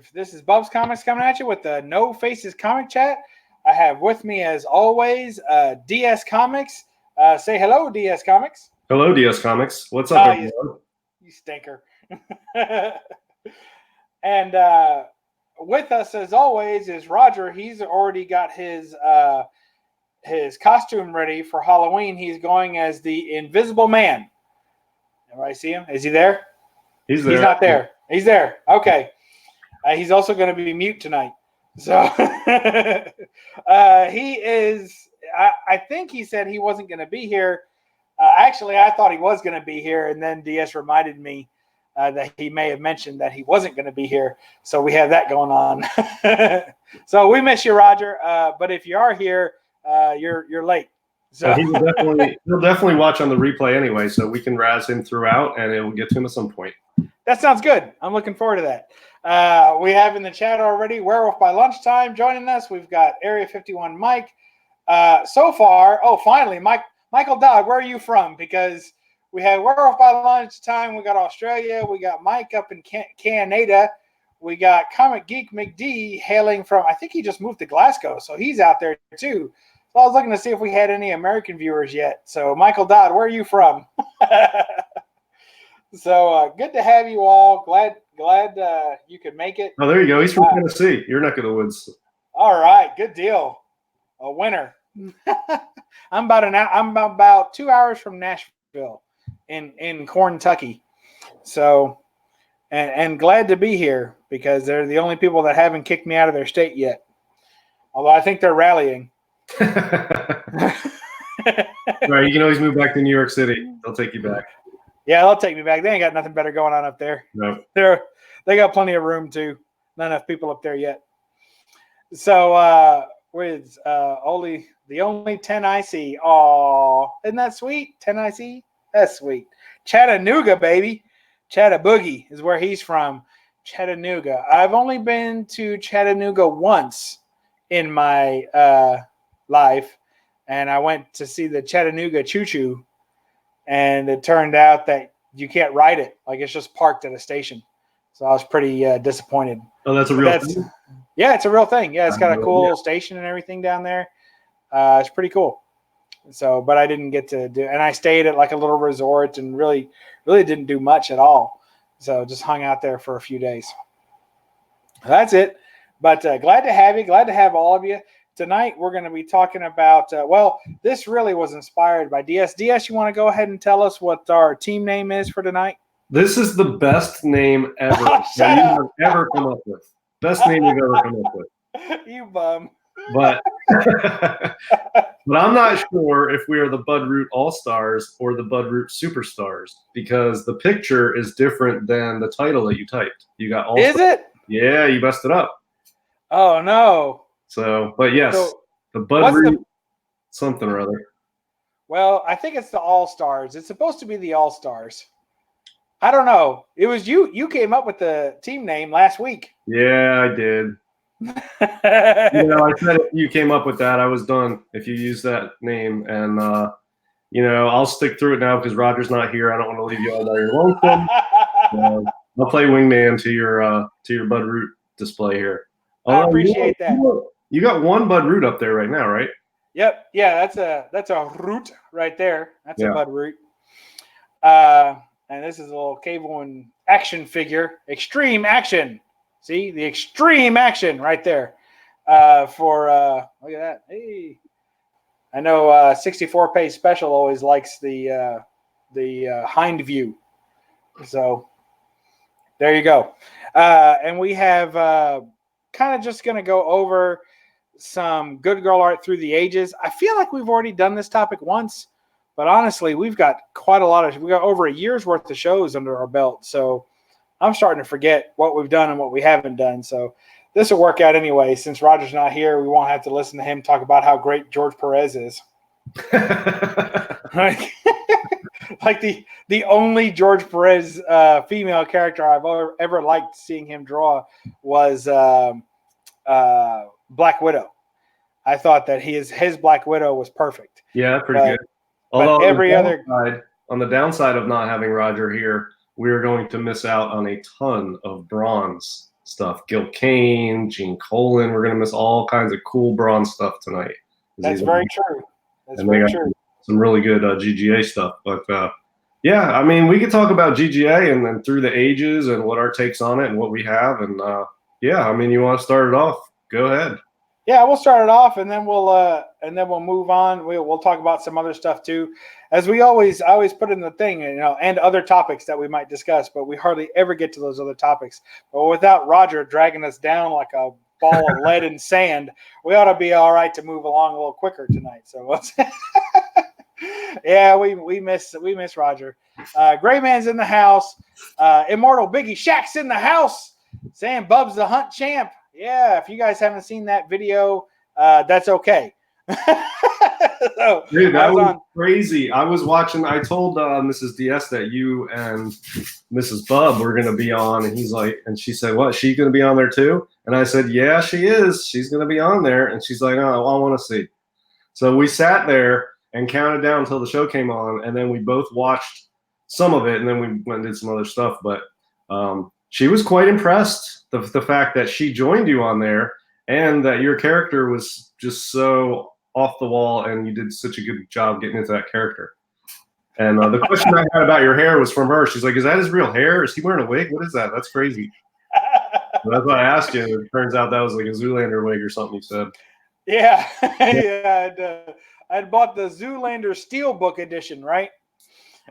live. This is BUB'S Comics coming at you with the No Faces Comic Chat. I have with me, as always, DS Comics. Say hello, DS Comics. Hello, DS Comics. What's up, everyone? You stinker. And with us, as always, is Roger. He's already got his costume ready for Halloween. He's going as the Invisible Man. Everybody see him? Is he there? He's there. He's not there. He's there. Okay. He's also going to be mute tonight. So he is. I think he said he wasn't going to be here. Actually, I thought he was going to be here, and then DS reminded me that he may have mentioned that he wasn't going to be here. So we have that going on. So we miss you, Roger. But if you are here, you're late. So he'll definitely watch on the replay anyway, so we can razz him throughout, and it will get to him at some point. That sounds good. I'm looking forward to that. We have in the chat already Werewolf by Lunchtime joining us. We've got Area 51 Mike. So far, finally, Michael Dodd, where are you from? Because we had Werewolf by Lunchtime. We got Australia. We got Mike up in Canada. We got Comic Geek McD hailing from, I think he just moved to Glasgow, so he's out there too. So I was looking to see if we had any American viewers yet. So Michael Dodd, where are you from? So good to have you all. Glad you could make it. Oh, there you go. He's from Tennessee. Your neck of the woods. All right, good deal. A winner. I'm about 2 hours from Nashville, in Kentucky. So, and glad to be here because they're the only people that haven't kicked me out of their state yet. Although I think they're rallying. Right, you can always move back to New York City. They'll take you back. Yeah, they'll take me back. They ain't got nothing better going on up there. No. They got plenty of room too. Not enough people up there yet. So with the only 10 I see. Aw, isn't that sweet? 10 I see? That's sweet. Chattanooga, baby. Chattaboogie is where he's from. Chattanooga. I've only been to Chattanooga once in my life, and I went to see the Chattanooga Choo Choo. And it turned out that you can't ride it. Like, it's just parked at a station. So I was pretty disappointed. Oh, that's a real thing? Yeah, it's a real thing. Yeah, it's got a cool little station and everything down there. It's pretty cool. So, but I didn't get to do, and I stayed at like a little resort and really didn't do much at all. So just hung out there for a few days. That's it. But glad to have you. Glad to have all of you. Tonight, we're going to be talking about, this really was inspired by DS. DS, you want to go ahead and tell us what our team name is for tonight? This is the best name ever that you have ever come up with. Best name you've ever come up with. You bum. But I'm not sure if we are the Budroot All-Stars or the Budroot Superstars because the picture is different than the title that you typed. You got All-Stars. Is it? Yeah, you messed it up. Oh, no. So, but yes, the Budroot something or other. Well, I think it's the All-Stars. It's supposed to be the All-Stars. I don't know. It was you. You came up with the team name last week. Yeah, I did. I said if you came up with that, I was done if you use that name. And, I'll stick through it now because Roger's not here. I don't want to leave you all by your lonesome. I'll play wingman to your Budroot display here. I appreciate that. You got one Budroot up there right now, right? Yep. Yeah, that's a root right there. That's a Budroot. And this is a little Cable and action figure. Extreme action. See the extreme action right there. Look at that. Hey, I know 64 Pay Special always likes the hind view. So there you go. And we have kind of just going to go over some good girl art through the ages. I feel like we've already done this topic once, but honestly, we've got we got over a year's worth of shows under our belt. So I'm starting to forget what we've done and what we haven't done. So this will work out anyway. Since Roger's not here, we won't have to listen to him talk about how great George Perez is. Like the only George Perez female character I've ever liked seeing him draw was Black Widow. I thought that his Black Widow was perfect. Yeah, pretty good. Although on the downside of not having Roger here, we are going to miss out on a ton of bronze stuff. Gil Kane, Gene Colan. We're gonna miss all kinds of cool Braun stuff tonight. That's very true. That's and they very got true. some really good GGA stuff. But yeah, I mean, we could talk about GGA and then through the ages and what our takes on it and what we have. And yeah, I mean, you want to start it off? Go ahead. Yeah, we'll start it off, and then we'll move on. We'll talk about some other stuff too, as I always put in the thing, and other topics that we might discuss, but we hardly ever get to those other topics. But without Roger dragging us down like a ball of lead and sand, we ought to be all right to move along a little quicker tonight. So, yeah, we miss Roger. Gray Man's in the house. Immortal Biggie Shaq's in the house. Saying Bub's the Hunt champ. Yeah, if you guys haven't seen that video, that's okay. So, dude, that was crazy. I was watching. I told Mrs. DS that you and Mrs. Bub were going to be on, and he's like, and she said, "What? She's going to be on there too?" And I said, "Yeah, she is. She's going to be on there." And she's like, "Oh, I want to see." So we sat there and counted down until the show came on, and then we both watched some of it, and then we went and did some other stuff. But she was quite impressed. The fact that she joined you on there and that your character was just so off the wall and you did such a good job getting into that character. And the question I had about your hair was from her. She's like, "Is that his real hair? Is he wearing a wig? What is that? That's crazy." So that's why I asked you. It turns out that was like a Zoolander wig or something you said. Yeah. Yeah, I'd bought the Zoolander Steelbook edition, right?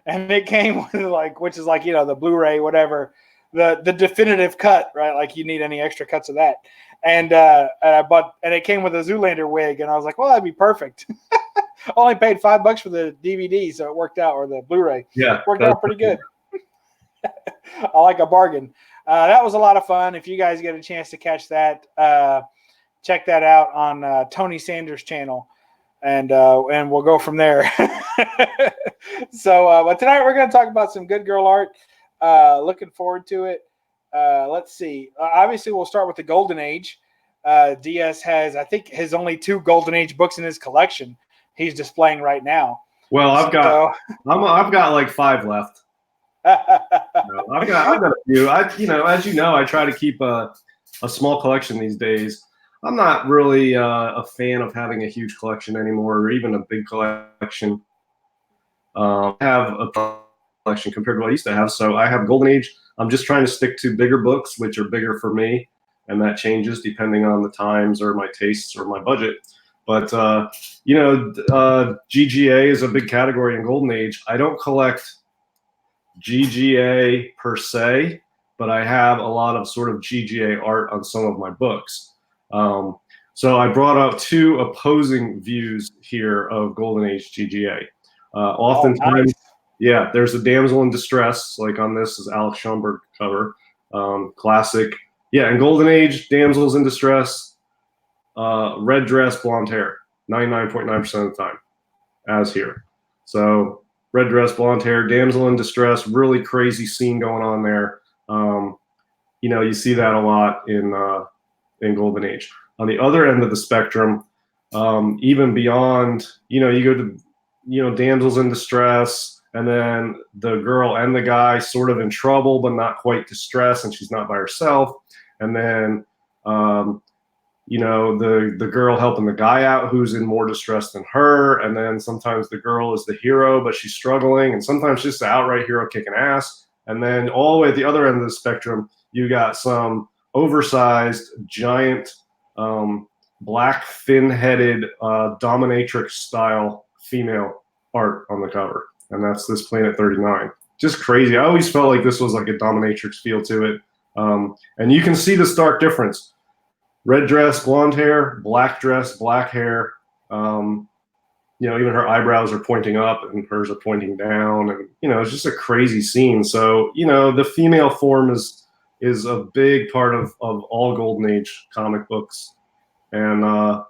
And it came with which is the Blu-ray, whatever. The definitive cut, right? Like you need any extra cuts of that. And it came with a Zoolander wig, and I was like, well, that'd be perfect. Only paid $5 for the DVD, so it worked out, or the Blu-ray. Yeah. Worked out pretty good. I like a bargain. That was a lot of fun. If you guys get a chance to catch that, check that out on Tony Sanders' channel, and we'll go from there. So, but tonight we're going to talk about some good girl art. Looking forward to it. Let's see. Obviously, we'll start with the Golden Age. DS has, I think, his only 2 Golden Age books in his collection. He's displaying right now. Well, I've got like 5 left. I've got a few. As you know, I try to keep a small collection these days. I'm not really a fan of having a huge collection anymore, or even a big collection. I have a collection compared to what I used to have. So I have Golden Age. I'm just trying to stick to bigger books, which are bigger for me, and that changes depending on the times or my tastes or my budget. But GGA is a big category in Golden Age. I don't collect GGA per se, but I have a lot of sort of GGA art on some of my books. So I brought up 2 opposing views here of Golden Age GGA. Oftentimes, nice. Yeah, there's a damsel in distress, like on this is Alex Schomburg cover, classic. Yeah, in Golden Age, damsels in distress, red dress, blonde hair, 99.9% of the time, as here. So red dress, blonde hair, damsel in distress, really crazy scene going on there. You see that a lot in Golden Age. On the other end of the spectrum, even beyond, you go to, damsels in distress, and then the girl and the guy sort of in trouble, but not quite distressed, and she's not by herself. And then, the girl helping the guy out who's in more distress than her. And then sometimes the girl is the hero, but she's struggling. And sometimes just the outright hero kicking ass. And then all the way at the other end of the spectrum, you got some oversized, giant, black, fin-headed, dominatrix-style female art on the cover. And that's this Planet 39. Just crazy. I always felt like this was like a dominatrix feel to it. And you can see the stark difference. Red dress, blonde hair, black dress, black hair. Even her eyebrows are pointing up and hers are pointing down. And, it's just a crazy scene. So, the female form is a big part of all Golden Age comic books. And, I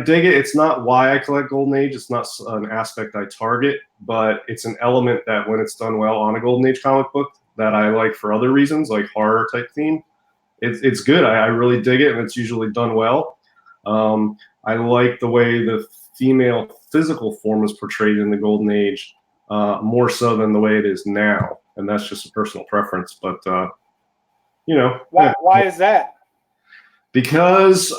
dig it. It's not why I collect Golden Age. It's not an aspect I target, but it's an element that when it's done well on a Golden Age comic book that I like for other reasons, like horror type theme. It's good. I really dig it, and it's usually done well. I like the way the female physical form is portrayed in the Golden Age more so than the way it is now, and that's just a personal preference. But you know. Why is that? Because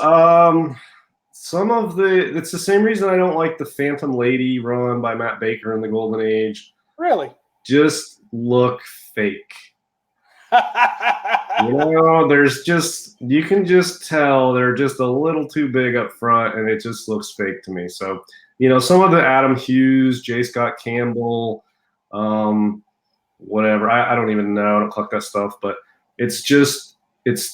some of it's the same reason I don't like the Phantom Lady run by Matt Baker in the Golden Age. Really? Just look fake. You know, you can just tell they're just a little too big up front, and it just looks fake to me. So, you know, some of the Adam Hughes, J. Scott Campbell, whatever, I don't even know. I don't collect that stuff, but it's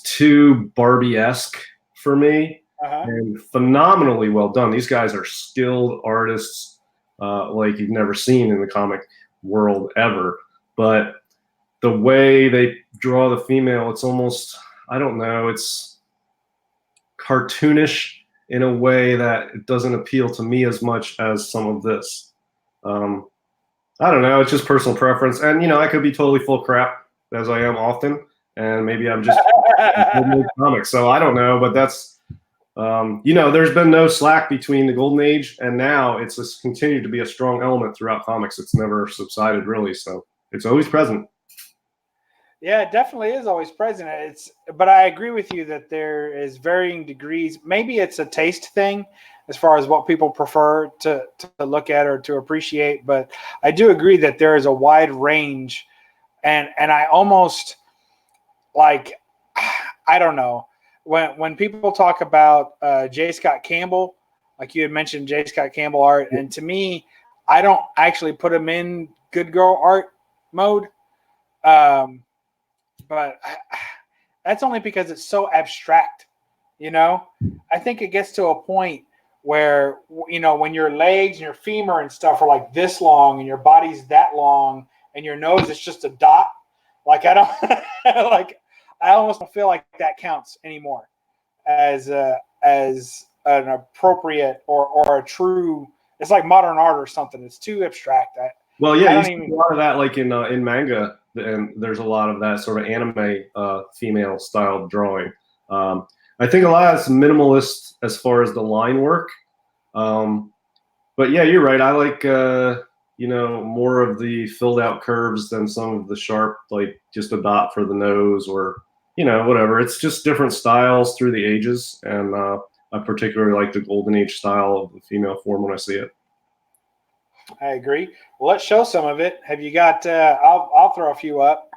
too Barbie-esque for me, and phenomenally well done. These guys are skilled artists, like you've never seen in the comic world ever. But the way they draw the female, it's almost, I don't know, it's cartoonish in a way that it doesn't appeal to me as much as some of this. I don't know, it's just personal preference. And, you know, I could be totally full crap, as I am often, and maybe I'm just comics. So I don't know, but that's, you know, there's been no slack between the Golden Age and now. It's just continued to be a strong element throughout comics. It's never subsided, really. So it's always present. Yeah, it definitely is always present. But I agree with you that there is varying degrees. Maybe it's a taste thing as far as what people prefer to look at or to appreciate. But I do agree that there is a wide range, and I almost like, I don't know, when people talk about J. Scott Campbell, like you had mentioned J. Scott Campbell art, and to me, I don't actually put him in good girl art mode. But that's only because it's so abstract, you know. I think it gets to a point where, you know, when your legs and your femur and stuff are like this long and your body's that long and your nose is just a dot, like I don't like, I almost don't feel like that counts anymore as an appropriate or a true. It's like modern art or something. It's too abstract. Well, yeah, you see a lot of that, like in manga, and there's a lot of that sort of anime female style drawing. I think a lot of it's minimalist as far as the line work. But yeah, you're right. I like you know, more of the filled out curves than some of the sharp, like just a dot for the nose, or, you know, whatever. It's just different styles through the ages, and I particularly like the Golden Age style of the female form when I see it. I agree. Well, let's show some of it. Have you got? I'll throw a few up.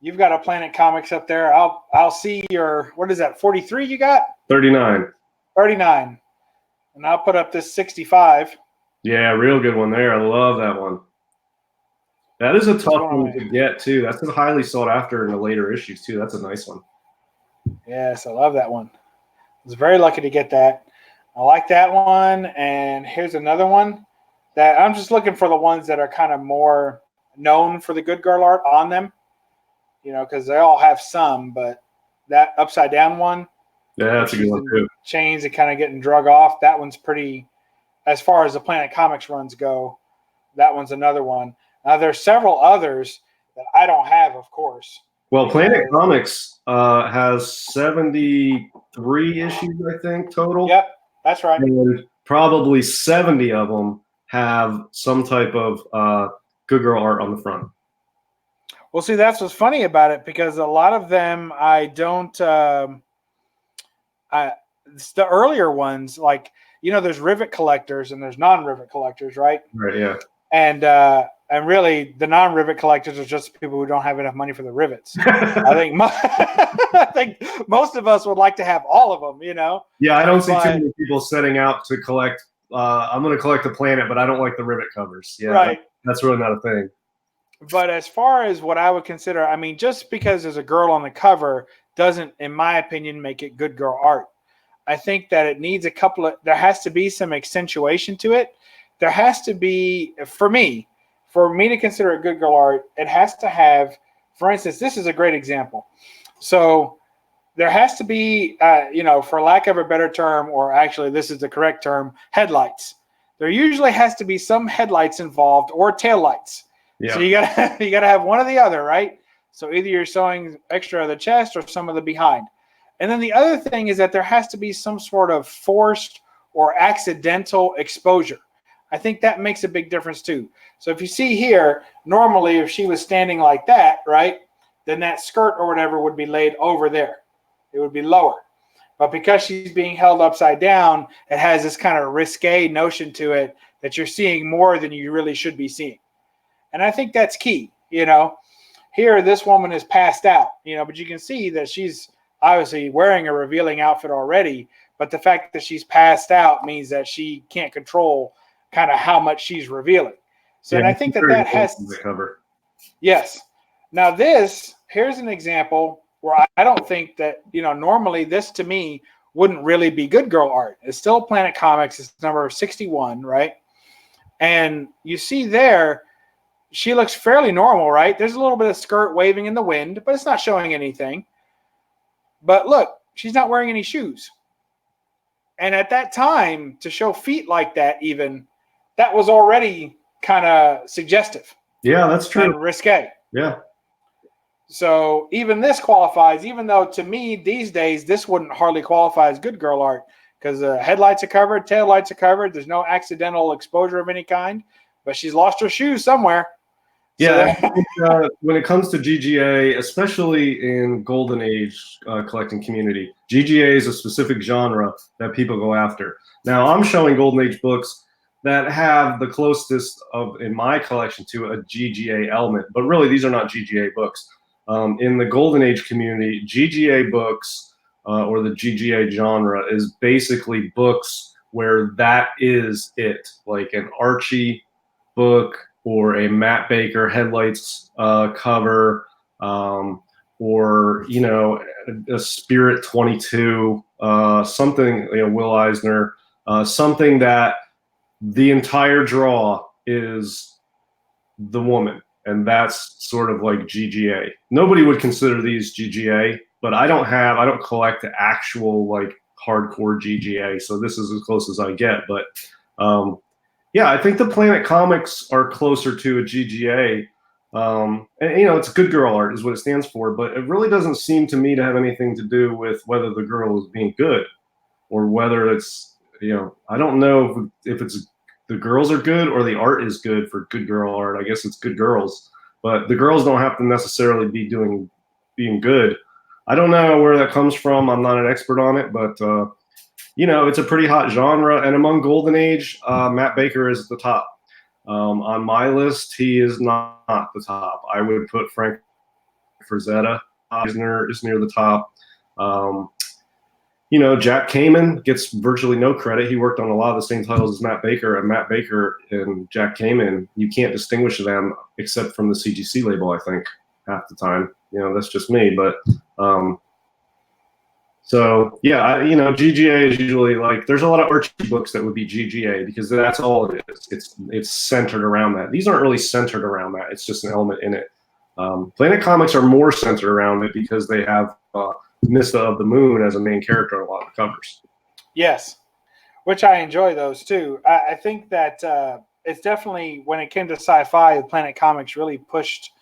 You've got a Planet Comics up there. I'll see your, what is that? 43 you got? 39. 39. And I'll put up this 65. Yeah, real good one there. I love that one. That is a tough one to get too. That's highly sought after in the later issues too. That's a nice one. Yes, I love that one. I was very lucky to get that. I like that one. And here's another one that I'm just looking for, the ones that are kind of more known for the good girl art on them, you know, because they all have some, but that upside down one, yeah, that's a good one too. Chains are kind of getting drug off. That one's pretty, as far as the Planet Comics runs go, that one's another one. Now there's several others that I don't have, of course. Well, Planet Comics has 73 issues, I think, total. Yep, that's right. And probably 70 of them have some type of good girl art on the front. Well, see, that's what's funny about it, because a lot of them I don't. It's the earlier ones, like, you know, there's rivet collectors and there's non-rivet collectors, right? Right. Yeah. And really, the non-rivet collectors are just people who don't have enough money for the rivets. I think most of us would like to have all of them, you know. Yeah, I don't see too many people setting out to collect. I'm going to collect the Planet, but I don't like the rivet covers. Yeah, right. That's really not a thing. But as far as what I would consider, I mean, just because there's a girl on the cover doesn't, in my opinion, make it good girl art. I think that it needs there has to be some accentuation to it. There has to be, for me to consider it good girl art, it has to have, for instance, this is a great example. So there has to be, you know, for lack of a better term, or actually this is the correct term, headlights. There usually has to be some headlights involved, or taillights. Yeah. So you gotta have one or the other, right? So either you're showing extra of the chest or some of the behind. And then the other thing is that there has to be some sort of forced or accidental exposure. I think that makes a big difference too. So if you see here, normally if she was standing like that, right, then that skirt or whatever would be laid over there. It would be lower. But because she's being held upside down, it has this kind of risque notion to it that you're seeing more than you really should be seeing. And I think that's key. Here, this woman is passed out, but you can see that she's obviously wearing a revealing outfit already. But the fact that she's passed out means that she can't control kind of how much she's revealing. So and I think that has the cover. Yes. Now here's an example where I don't think that, normally this to me wouldn't really be good girl art. It's still Planet Comics. It's number 61, right? And you see there, she looks fairly normal, right? There's a little bit of skirt waving in the wind, but it's not showing anything. But look, she's not wearing any shoes. And at that time, to show feet like that even, that was already kind of suggestive. Yeah, that's true. And risque. Yeah. So even this qualifies, even though to me these days this wouldn't hardly qualify as good girl art because the headlights are covered, taillights are covered. There's no accidental exposure of any kind, but she's lost her shoes somewhere. Yeah, so when it comes to GGA, especially in Golden Age collecting community, GGA is a specific genre that people go after. Now, I'm showing Golden Age books that have the closest in my collection to a GGA element, but really these are not GGA books. In the Golden Age community, GGA books or the GGA genre is basically books where that is it, like an Archie book or a Matt Baker Headlights cover, or a Spirit 22, something, Will Eisner, something that the entire draw is the woman, and that's sort of like GGA. Nobody would consider these GGA, but I don't collect the actual like hardcore GGA, so this is as close as I get. But yeah, I think the Planet Comics are closer to a GGA. And it's good girl art is what it stands for, but it really doesn't seem to me to have anything to do with whether the girl is being good or whether it's, I don't know if it's the girls are good or the art is good for good girl art. I guess it's good girls, but the girls don't have to necessarily be being good. I don't know where that comes from. I'm not an expert on it, but it's a pretty hot genre. And among Golden Age, Matt Baker is at the top. On my list, he is not the top. I would put Frank Frazetta. Eisner is near the top. Jack Kamen gets virtually no credit. He worked on a lot of the same titles as Matt Baker, and Matt Baker and Jack Kamen, you can't distinguish them except from the CGC label, I think, half the time. That's just me. But so yeah, GGA is usually like, there's a lot of Archie books that would be GGA because that's all it is. It's centered around that. These aren't really centered around that. It's just an element in it. Planet Comics are more centered around it because they have Nissa of the Moon as a main character on a lot of the covers. Yes, which I enjoy those too. I think that it's definitely, when it came to sci-fi, the Planet Comics really pushed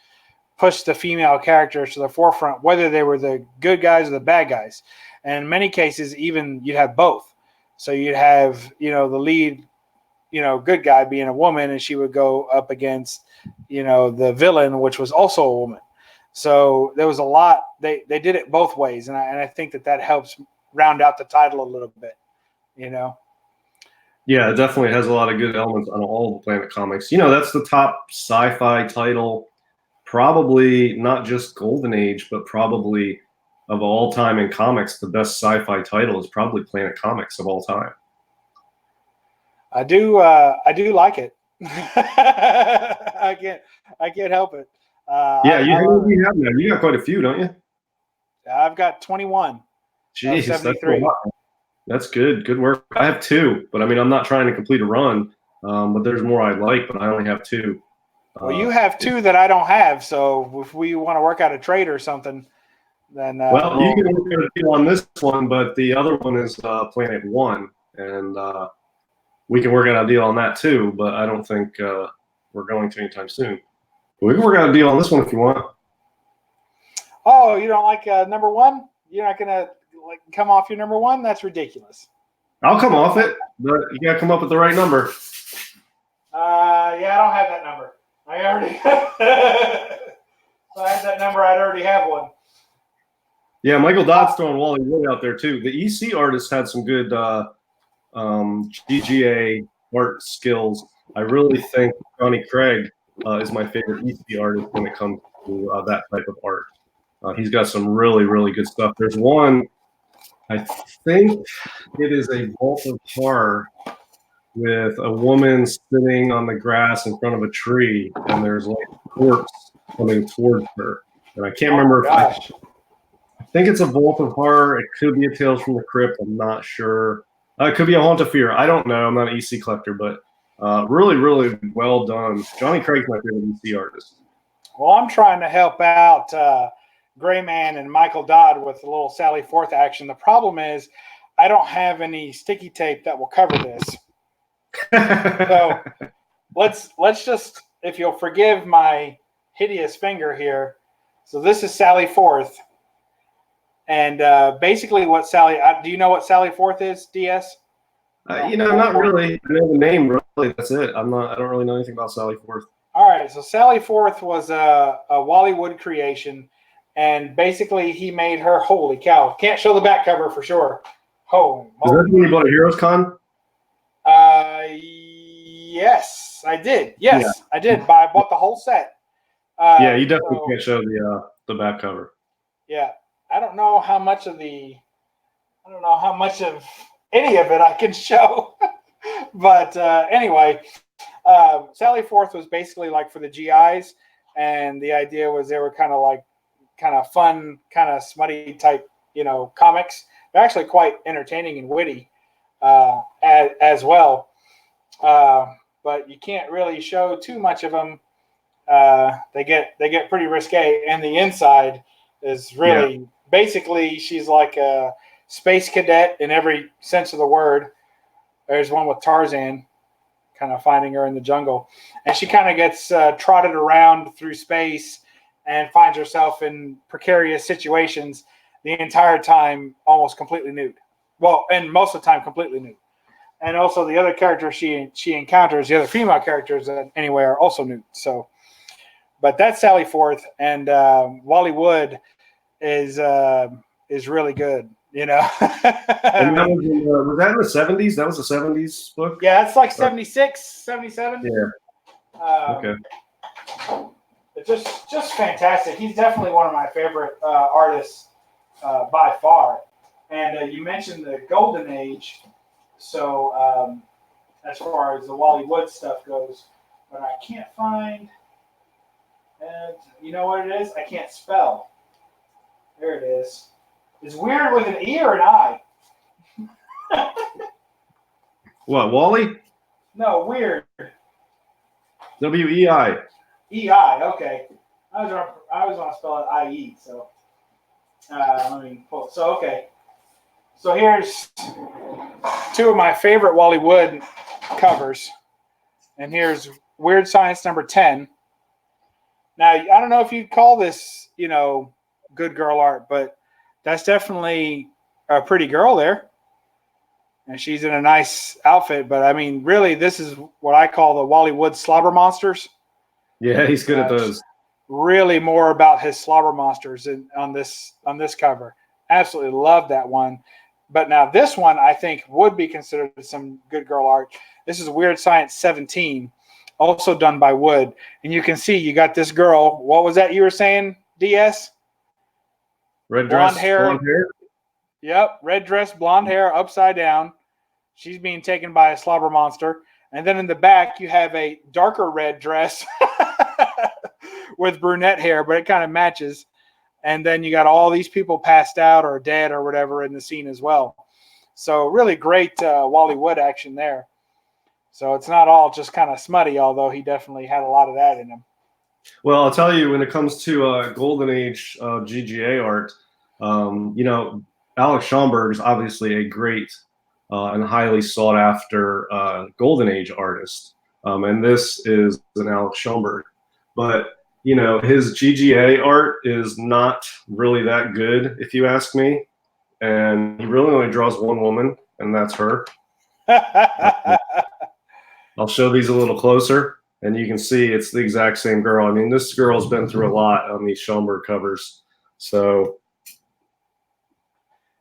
the female characters to the forefront, whether they were the good guys or the bad guys. And in many cases, even you'd have both. So you'd have, the lead, good guy being a woman, and she would go up against, the villain, which was also a woman. So there was a lot. They did it both ways, and I think that helps round out the title a little bit. Yeah, it definitely has a lot of good elements on all the Planet Comics. That's the top sci-fi title, probably not just Golden Age, but probably of all time in comics. The best sci-fi title is probably Planet Comics of all time. I do like it. I can't help it. Yeah, you have that. You got quite a few, don't you? I've got 21. Jeez, that's a lot. That's good. Good work. I have 2, but I'm not trying to complete a run. But there's more I like, but I only have 2. Well, you have 2 that I don't have, so if we want to work out a trade or something, then you can work out a deal on this one, but the other one is Planet 1, and we can work out a deal on that too. But I don't think we're going to anytime soon. But we can work out a deal on this one if you want. Oh, you don't like number 1? You're not gonna come off your number 1? That's ridiculous. I'll come off it, but you gotta come up with the right number. Yeah, I don't have that number. I already. I had that number. I'd already have one. Yeah, Michael Dodd's throwing Wally Wood out there too. The EC artist had some good GGA art skills. I really think Johnny Craig is my favorite EC artist when it comes to that type of art. He's got some really, really good stuff. There's one, I think it is a vault of horror with a woman sitting on the grass in front of a tree, and there's like a corpse coming towards her. And I can't remember if I think it's a Vault of Horror. It could be a Tales from the Crypt. I'm not sure. It could be a Haunt of Fear. I don't know. I'm not an EC collector, but really, really well done. Johnny Craig's my favorite EC artist. Well, I'm trying to help out Gray Man and Michael Dodd with a little Sally Forth action. The problem is I don't have any sticky tape that will cover this. So let's just, if you'll forgive my hideous finger here. So this is Sally Forth. And basically what Sally, do you know what Sally Forth is, DS? Not really. I know the name, really. That's it. I don't really know anything about Sally Forth. All right. So Sally Forth was a Wally Wood creation. And basically he made her, holy cow. Can't show the back cover for sure. Holy moly. Is that when you bought a Heroes Con? Yes, I did. Yes, yeah. I did. But I bought the whole set. Yeah, you definitely can't show the back cover. Yeah. I don't know how much of any of it I can show. But anyway, Sally Forth was basically like for the GIs, and the idea was they were kind of fun, kind of smutty type, comics. They're actually quite entertaining and witty as well. But you can't really show too much of them. They get pretty risque, and the inside is really basically she's like a space cadet in every sense of the word. There's one with Tarzan kind of finding her in the jungle, and she kind of gets trotted around through space and finds herself in precarious situations the entire time, almost completely nude. Well, and most of the time completely nude. And also the other characters she encounters, the other female characters anyway, are also nude. So, but that's Sally Forth, and Wally Wood is really good, And that was that in the 70s? That was a 70s book? Yeah, it's like 76, 77. Yeah. Okay. It's just fantastic. He's definitely one of my favorite artists by far. And you mentioned the Golden Age. So as far as the Wally Wood stuff goes, but I can't find, and you know what it is? I can't spell. There it is. It's weird with an E or an I. What, Wally? No, weird. W-E-I. E-I, okay. I was going to spell it I-E, so let me pull. So, okay. So here's two of my favorite Wally Wood covers. And here's Weird Science number 10. Now, I don't know if you'd call this, good girl art, but that's definitely a pretty girl there. And she's in a nice outfit. But, I mean, really, this is what I call the Wally Wood slobber monsters. Yeah, he's good at those. Really more about his slobber monsters on this cover. Absolutely love that one. But now this one, I think, would be considered some good girl art. This is Weird Science 17, also done by Wood. And you can see you got this girl. What was that you were saying, DS? Red dress, blonde hair. Yep, red dress, blonde hair, upside down. She's being taken by a slobber monster. And then in the back, you have a darker red dress with brunette hair, but it kind of matches. And then you got all these people passed out or dead or whatever in the scene as well. So really great Wally Wood action there. So it's not all just kind of smutty, although he definitely had a lot of that in him. Well, I'll tell you, when it comes to Golden Age GGA art, Alex Schomburg is obviously a great and highly sought after Golden Age artist. And this is an Alex Schomburg. But his GGA art is not really that good, if you ask me. And he really only draws one woman, and that's her. I'll show these a little closer. and you can see it's the exact same girl. I mean, this girl's been through a lot on these Schoenberg covers. So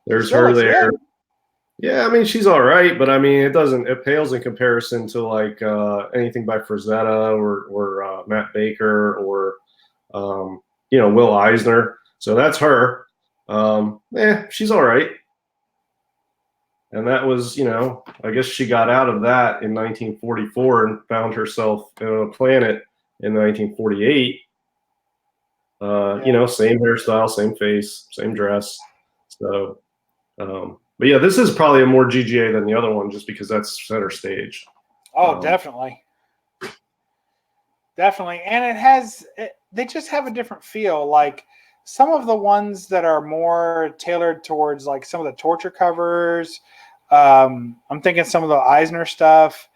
there's her there. Good. Yeah, I mean, she's all right, but I mean, it pales in comparison to like anything by Frazetta or Matt Baker or Will Eisner. So that's her. She's all right. And that was, I guess she got out of that in 1944 and found herself on a planet in 1948. Same hairstyle, same face, same dress. So, but yeah, this is probably a more GGA than the other one just because that's center stage. Oh, definitely. Definitely. And they just have a different feel. Like some of the ones that are more tailored towards like some of the torture covers, I'm thinking some of the Eisner stuff,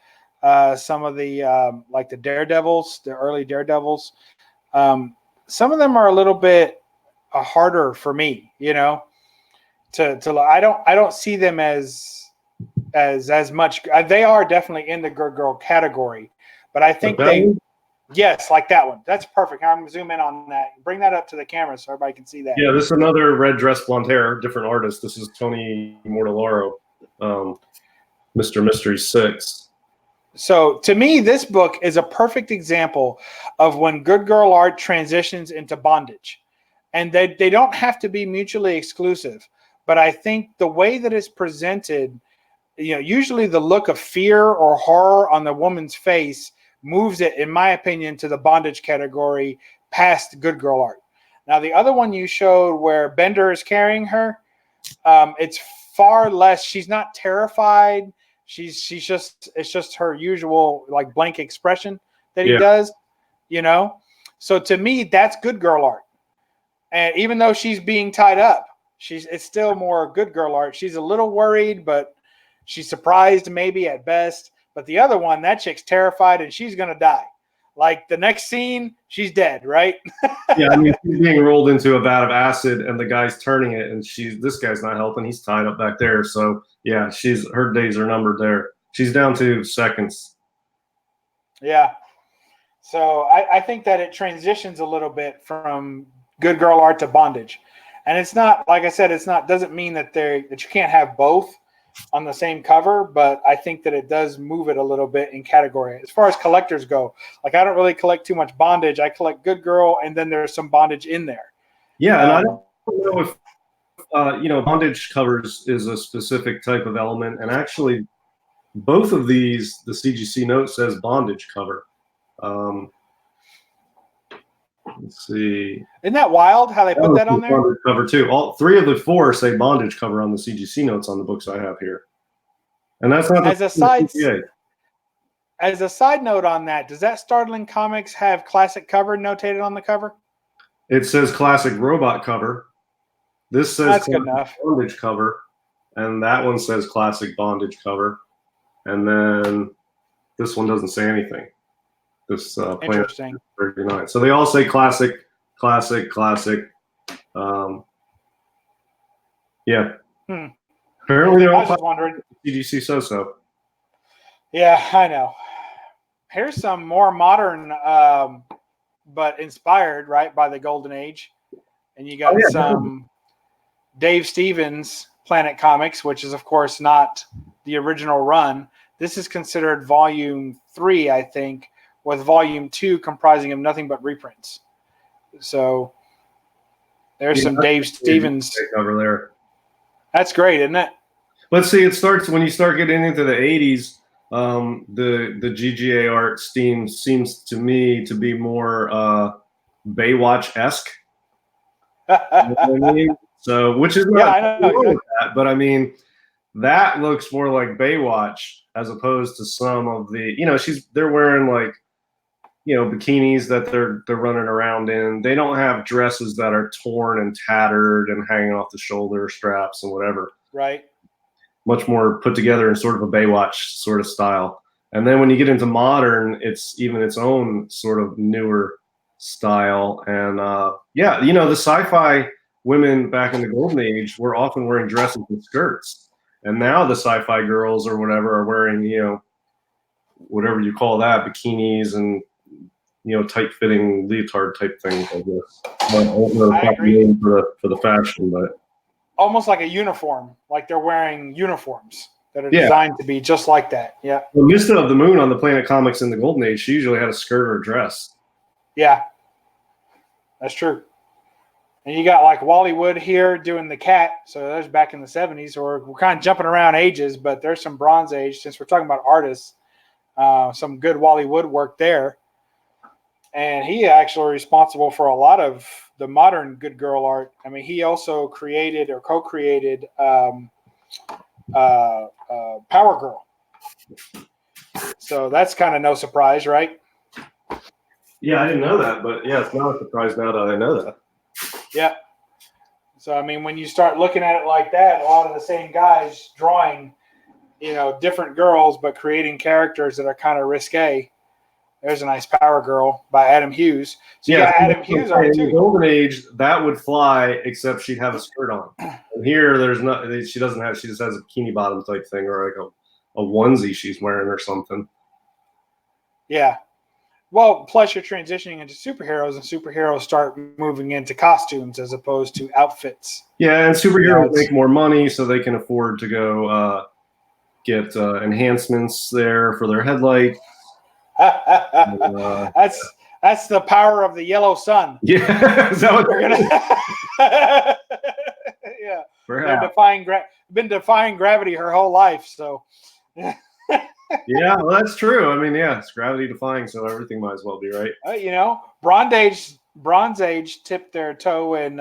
some of the like the Daredevils, the early Daredevils. Some of them are a little bit harder for me, I don't see them as much. They are definitely in the good girl category, but I think yes, like that one. That's perfect. I'm gonna zoom in on that. Bring that up to the camera so everybody can see that. Yeah, this is another red dress, blonde hair, different artist. This is Tony Mortellaro, Mr. Mystery 6. So to me, this book is a perfect example of when good girl art transitions into bondage. And they don't have to be mutually exclusive. But I think the way that it's presented, usually the look of fear or horror on the woman's face moves it, in my opinion, to the bondage category past good girl art. Now, the other one you showed where Bender is carrying her, it's far less. She's not terrified. It's just her usual like blank expression that he does, So to me, that's good girl art. And even though she's being tied up, it's still more good girl art. She's a little worried, but she's surprised maybe at best. But the other one, that chick's terrified and she's going to die. Like the next scene, she's dead, right? Yeah, I mean, she's being rolled into a vat of acid and the guy's turning it and this guy's not helping. He's tied up back there. So yeah, her days are numbered there. She's down to seconds. Yeah. So I think that it transitions a little bit from good girl art to bondage. And it's not, like I said, doesn't mean that you can't have both on the same cover, but I think that it does move it a little bit in category. As far as collectors go, like I don't really collect too much bondage. I collect good girl, and then there's some bondage in there. Yeah, and I don't know if bondage covers is a specific type of element, and actually both of these, the CGC note says bondage cover. Let's see. Isn't that wild how they put that on there? Bondage cover too. All 3 of the 4 say bondage cover on the CGC notes on the books I have here, and that's not as a side note on that. Does that Startling Comics have classic cover notated on the cover? It says classic robot cover. This says that's good enough. Bondage cover, and that one says classic bondage cover, and then this one doesn't say anything. This interesting. 39. So they all say classic. Yeah. Apparently they're all just wondering. CGC so. Yeah, I know. Here's some more modern, but inspired, right, by the Golden Age. And you got some Dave Stevens Planet Comics, which is, of course, not the original run. This is considered volume 3, I think, with volume 2 comprising of nothing but reprints. So there's some Dave Stevens over there. That's great, isn't it? Let's see. It starts when you start getting into the 80s. The GGA art seems to me to be more Baywatch-esque. You know what I mean? So, which is not I know with that, but I mean that looks more like Baywatch as opposed to some of the, they're wearing like, bikinis that they're running around in. They don't have dresses that are torn and tattered and hanging off the shoulder straps and whatever. Right. Much more put together in sort of a Baywatch sort of style. And then when you get into modern, it's even its own sort of newer style. And the sci-fi women back in the Golden Age were often wearing dresses and skirts. And now the sci-fi girls or whatever are wearing, whatever you call that, bikinis and tight fitting leotard type things, I guess. I don't know I the agree. name for the fashion, but Almost like a uniform, like they're wearing uniforms that are yeah. designed to be just like that. Yeah. The Mista of the Moon on the Planet Comics in the Golden Age, she usually had a skirt or a dress. Yeah. That's true. And you got like Wally Wood here doing the cat. So there's back in the 70s, or we're kind of jumping around ages, but there's some Bronze Age, since we're talking about artists, some good Wally Wood work there. And he actually responsible for a lot of the modern good girl art. I mean, he also created or co-created Power Girl. So that's kind of no surprise, right? Yeah, I didn't know that, but yeah, it's not a surprise now that I know that. Yeah. So, I mean, when you start looking at it like that, a lot of the same guys drawing, different girls, but creating characters that are kind of risque. There's a nice Power Girl by Adam Hughes. So you got Adam Hughes on it too. In the Golden Age, that would fly, except she'd have a skirt on. And here, there's not. She doesn't have. She just has a bikini bottom type thing, or like a onesie she's wearing or something. Yeah. Well, plus you're transitioning into superheroes, and superheroes start moving into costumes as opposed to outfits. Yeah, and superheroes make more money, so they can afford to go get enhancements there for their headlight. That's the power of the yellow sun. Yeah, is that what we're gonna? Yeah, been defying gravity her whole life. So, yeah, well, that's true. I mean, yeah, it's gravity defying, so everything might as well be right. Bronze Age tipped their toe in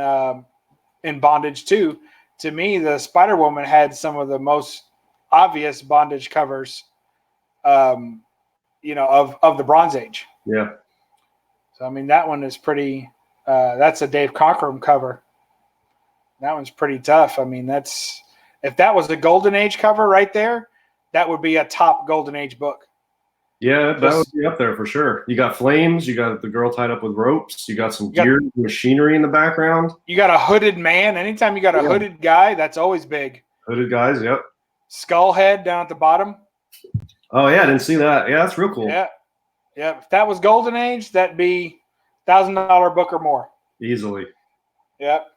Bondage too. To me, the Spider Woman had some of the most obvious Bondage covers. Of the Bronze Age. Yeah. So, I mean, that one is pretty, that's a Dave Cockrum cover. That one's pretty tough. I mean, if that was the Golden Age cover right there, that would be a top Golden Age book. Yeah, that would be up there for sure. You got flames, you got the girl tied up with ropes, you got some gear machinery in the background. You got a hooded man. Anytime you got a hooded guy, that's always big. Hooded guys, yep. Skull head down at the bottom. Oh, yeah, I didn't see that. Yeah, that's real cool. Yeah. Yeah. If that was Golden Age, that'd be $1,000 book or more. Easily. Yep.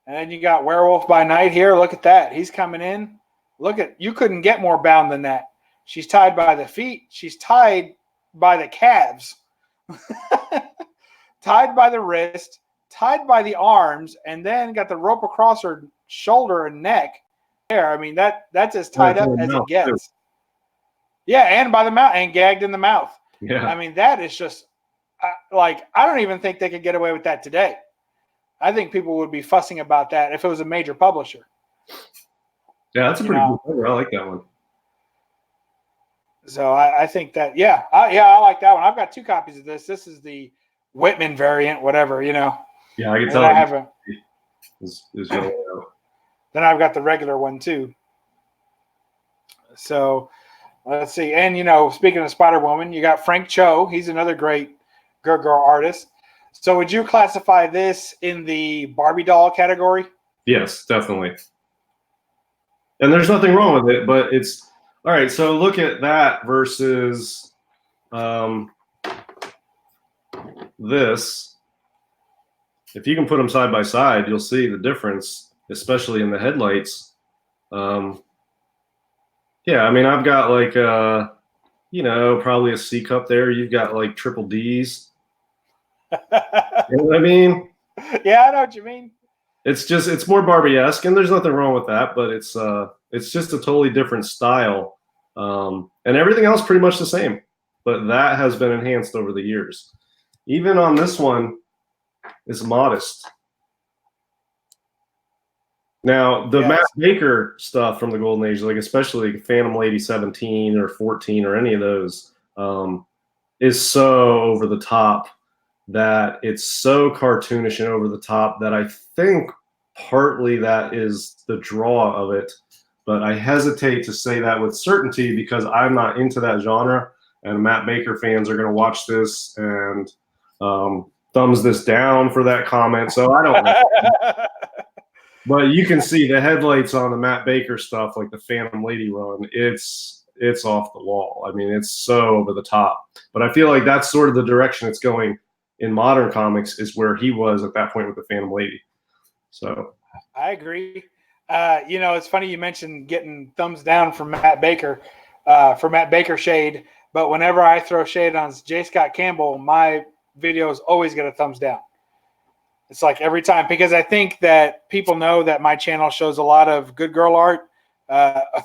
And then you got Werewolf by Night here. Look at that. He's coming in. You couldn't get more bound than that. She's tied by the feet. She's tied by the calves. Tied by the wrist. Tied by the arms. And then got the rope across her shoulder and neck. There. I mean, that's as tied up as it gets. Too. Yeah, and by the mouth, and gagged in the mouth. Yeah. I mean, that is just I don't even think they could get away with that today. I think people would be fussing about that if it was a major publisher. Yeah, that's a pretty cool cover. I like that one. So I think that, I like that one. I've got 2 copies of this. This is the Whitman variant, whatever, Yeah, I can tell. I have then I've got the regular one too. So let's see. And, speaking of Spider-Woman, you got Frank Cho. He's another great girl artist. So would you classify this in the Barbie doll category? Yes, definitely. And there's nothing wrong with it, but it's all right. So look at that versus this. If you can put them side by side, you'll see the difference, especially in the headlights. Yeah, I mean, I've got like, probably a C cup there. You've got like triple Ds. You know what I mean? Yeah, I know what you mean. It's more Barbie-esque, and there's nothing wrong with that, but it's just a totally different style. And everything else pretty much the same, but that has been enhanced over the years. Even on this one, it's modest. Now, the Matt Baker stuff from the Golden Age, like especially Phantom Lady 17 or 14 or any of those, is so over the top that it's so cartoonish and over the top that I think partly that is the draw of it. But I hesitate to say that with certainty because I'm not into that genre, and Matt Baker fans are going to watch this and thumbs this down for that comment. So I don't know. But you can see the headlights on the Matt Baker stuff, like the Phantom Lady run. It's it's off the wall. I mean, it's so over the top. But I feel like that's sort of the direction it's going in modern comics, is where he was at that point with the Phantom Lady. So I agree. It's funny you mentioned getting thumbs down from Matt Baker, for Matt Baker shade. But whenever I throw shade on J. Scott Campbell, my videos always get a thumbs down. It's like every time, because I think that people know that my channel shows a lot of good girl art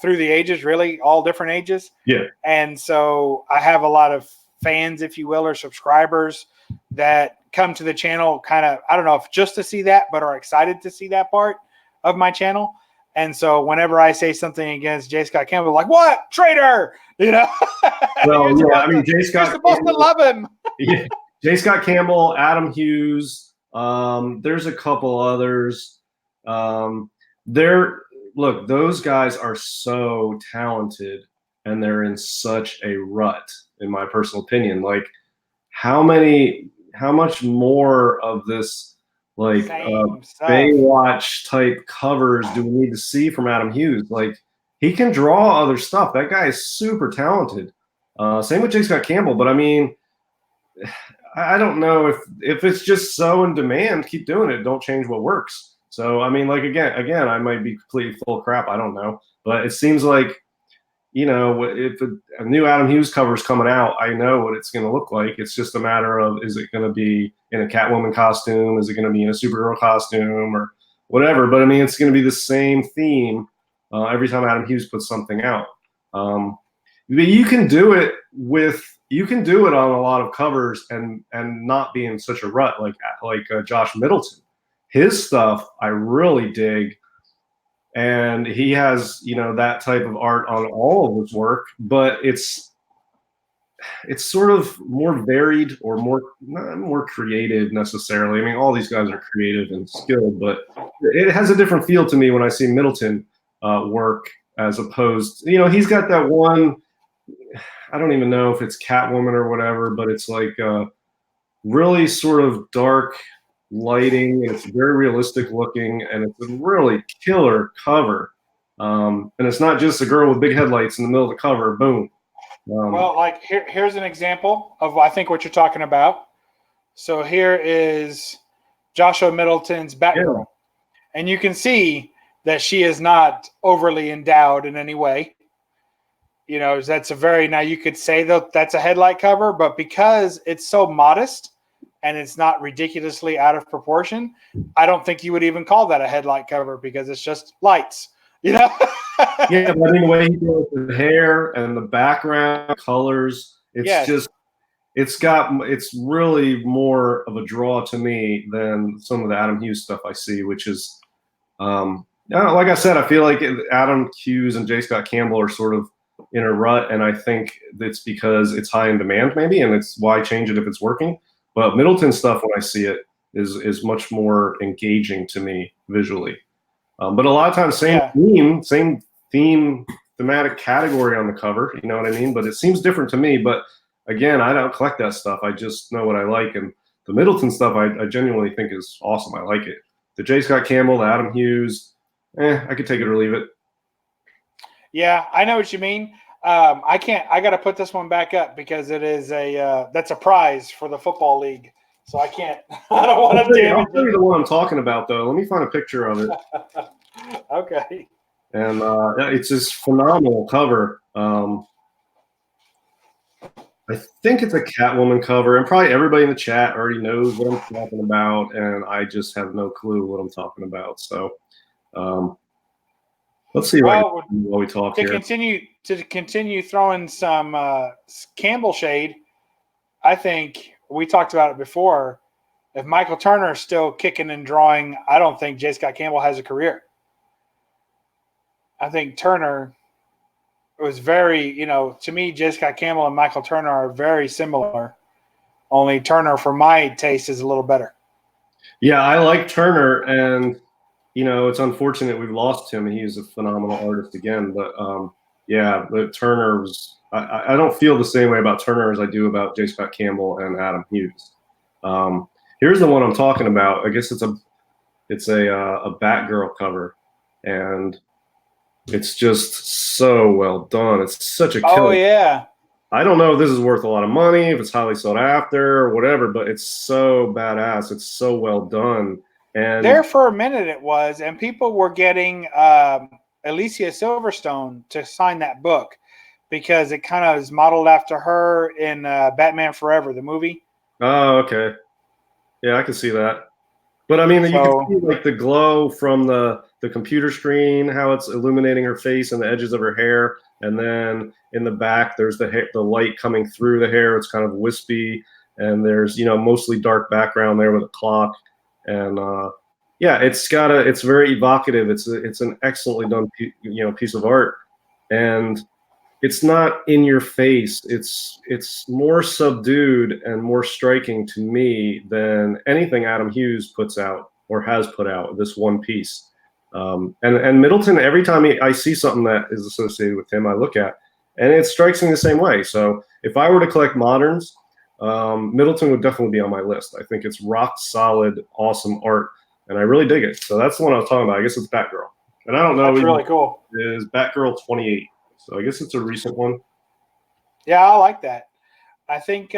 through the ages, really all different ages. yeah. And so I have a lot of fans, if you will, or subscribers that come to the channel kind of, I don't know if just to see that, but are excited to see that part of my channel. And so whenever I say something against J. Scott Campbell, like, what? Traitor! Well, yeah, I mean, J. Scott you're supposed to love him. Yeah. J. Scott Campbell, Adam Hughes, there's a couple others. Look, those guys are so talented, and they're in such a rut, in my personal opinion. Like, how much more of this, like, Baywatch type covers do we need to see from Adam Hughes? Like, he can draw other stuff. That guy is super talented. Same with J. Scott Campbell, but I mean, I don't know if it's just so in demand, keep doing it. Don't change what works. So, I mean, like, again, I might be completely full of crap. I don't know. But it seems like, if a new Adam Hughes cover is coming out, I know what it's going to look like. It's just a matter of, is it going to be in a Catwoman costume? Is it going to be in a Supergirl costume or whatever? But, I mean, it's going to be the same theme every time Adam Hughes puts something out. You can do it on a lot of covers and not be in such a rut like Josh Middleton. His stuff I really dig, and he has that type of art on all of his work, but it's sort of more varied or not more creative necessarily. I mean, all these guys are creative and skilled, but it has a different feel to me when I see Middleton work, as opposed, he's got that one. I don't even know if it's Catwoman or whatever, but it's like really sort of dark lighting, and it's very realistic looking, and it's a really killer cover. And it's not just a girl with big headlights in the middle of the cover. Boom. Well, like here's an example of I think what you're talking about. So here is Joshua Middleton's Batgirl, yeah. And you can see that she is not overly endowed in any way. That's now you could say that that's a headlight cover, but because it's so modest and it's not ridiculously out of proportion, I don't think you would even call that a headlight cover, because it's just lights, Yeah, but I mean, the way he does the hair and the background colors, it's really more of a draw to me than some of the Adam Hughes stuff I see, which is, like I said, I feel like Adam Hughes and J. Scott Campbell are sort of in a rut, and I think it's because it's high in demand maybe, and it's why change it if it's working. But Middleton stuff, when I see it, is much more engaging to me visually. But a lot of times same thematic category on the cover, you know what I mean? But it seems different to me. But again, I don't collect that stuff. I just know what I like. And the Middleton stuff I genuinely think is awesome. I like it. The J. Scott Campbell, the Adam Hughes, I could take it or leave it. Yeah, I know what you mean. I got to put this one back up because it is that's a prize for the football league. So I can't. I don't want to damage it. I'll tell you the one I'm talking about, though. Let me find a picture of it. Okay. And it's this phenomenal cover. I think it's a Catwoman cover, and probably everybody in the chat already knows what I'm talking about, and I just have no clue what I'm talking about. So let's see while we talk here. To continue throwing some Campbell shade, I think we talked about it before. If Michael Turner is still kicking and drawing, I don't think J. Scott Campbell has a career. I think Turner was very, to me, J. Scott Campbell and Michael Turner are very similar. Only Turner, for my taste, is a little better. Yeah, I like Turner, and it's unfortunate we've lost him. He's a phenomenal artist again, but but Turner was. I don't feel the same way about Turner as I do about J. Scott Campbell and Adam Hughes. Here's the one I'm talking about. I guess it's a Batgirl cover, and it's just so well done. It's such a Oh killer. yeah. I don't know if this is worth a lot of money, if it's highly sought after or whatever, but it's so badass. It's so well done. And There for a minute it was, and people were getting Alicia Silverstone to sign that book because it kind of is modeled after her in Batman Forever, the movie. oh, okay. Yeah, I can see that. But I mean, you So, can see like the glow from the computer screen, how it's illuminating her face and the edges of her hair, and then in the back there's the light coming through the hair. It's kind of wispy, and there's mostly dark background there with a clock, and yeah, it's very evocative. It's an excellently done piece of art, and it's not in your face. It's more subdued and more striking to me than anything Adam Hughes puts out or has put out. This one piece, and Middleton. Every time I see something that is associated with him, I look at, and it strikes me the same way. So if I were to collect moderns, Middleton would definitely be on my list. I think it's rock solid, awesome art, and I really dig it. So that's the one I was talking about. I guess it's Batgirl, and I don't know. that's really cool. Is Batgirl 28? So I guess it's a recent one. Yeah, I like that. I think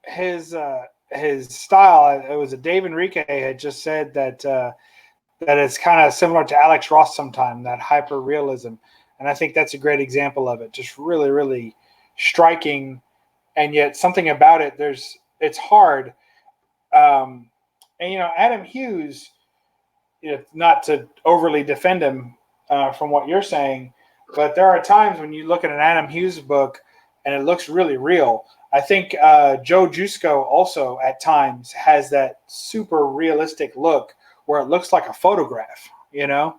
his style. It was a Dave Enrique had just said that that it's kind of similar to Alex Ross sometime, that hyper realism, and I think that's a great example of it. Just really, really striking, and yet something about it. It's hard, and Adam Hughes. Not to overly defend him from what you're saying. But there are times when you look at an Adam Hughes book and it looks really real. I think Joe Jusko also at times has that super realistic look where it looks like a photograph, Yeah,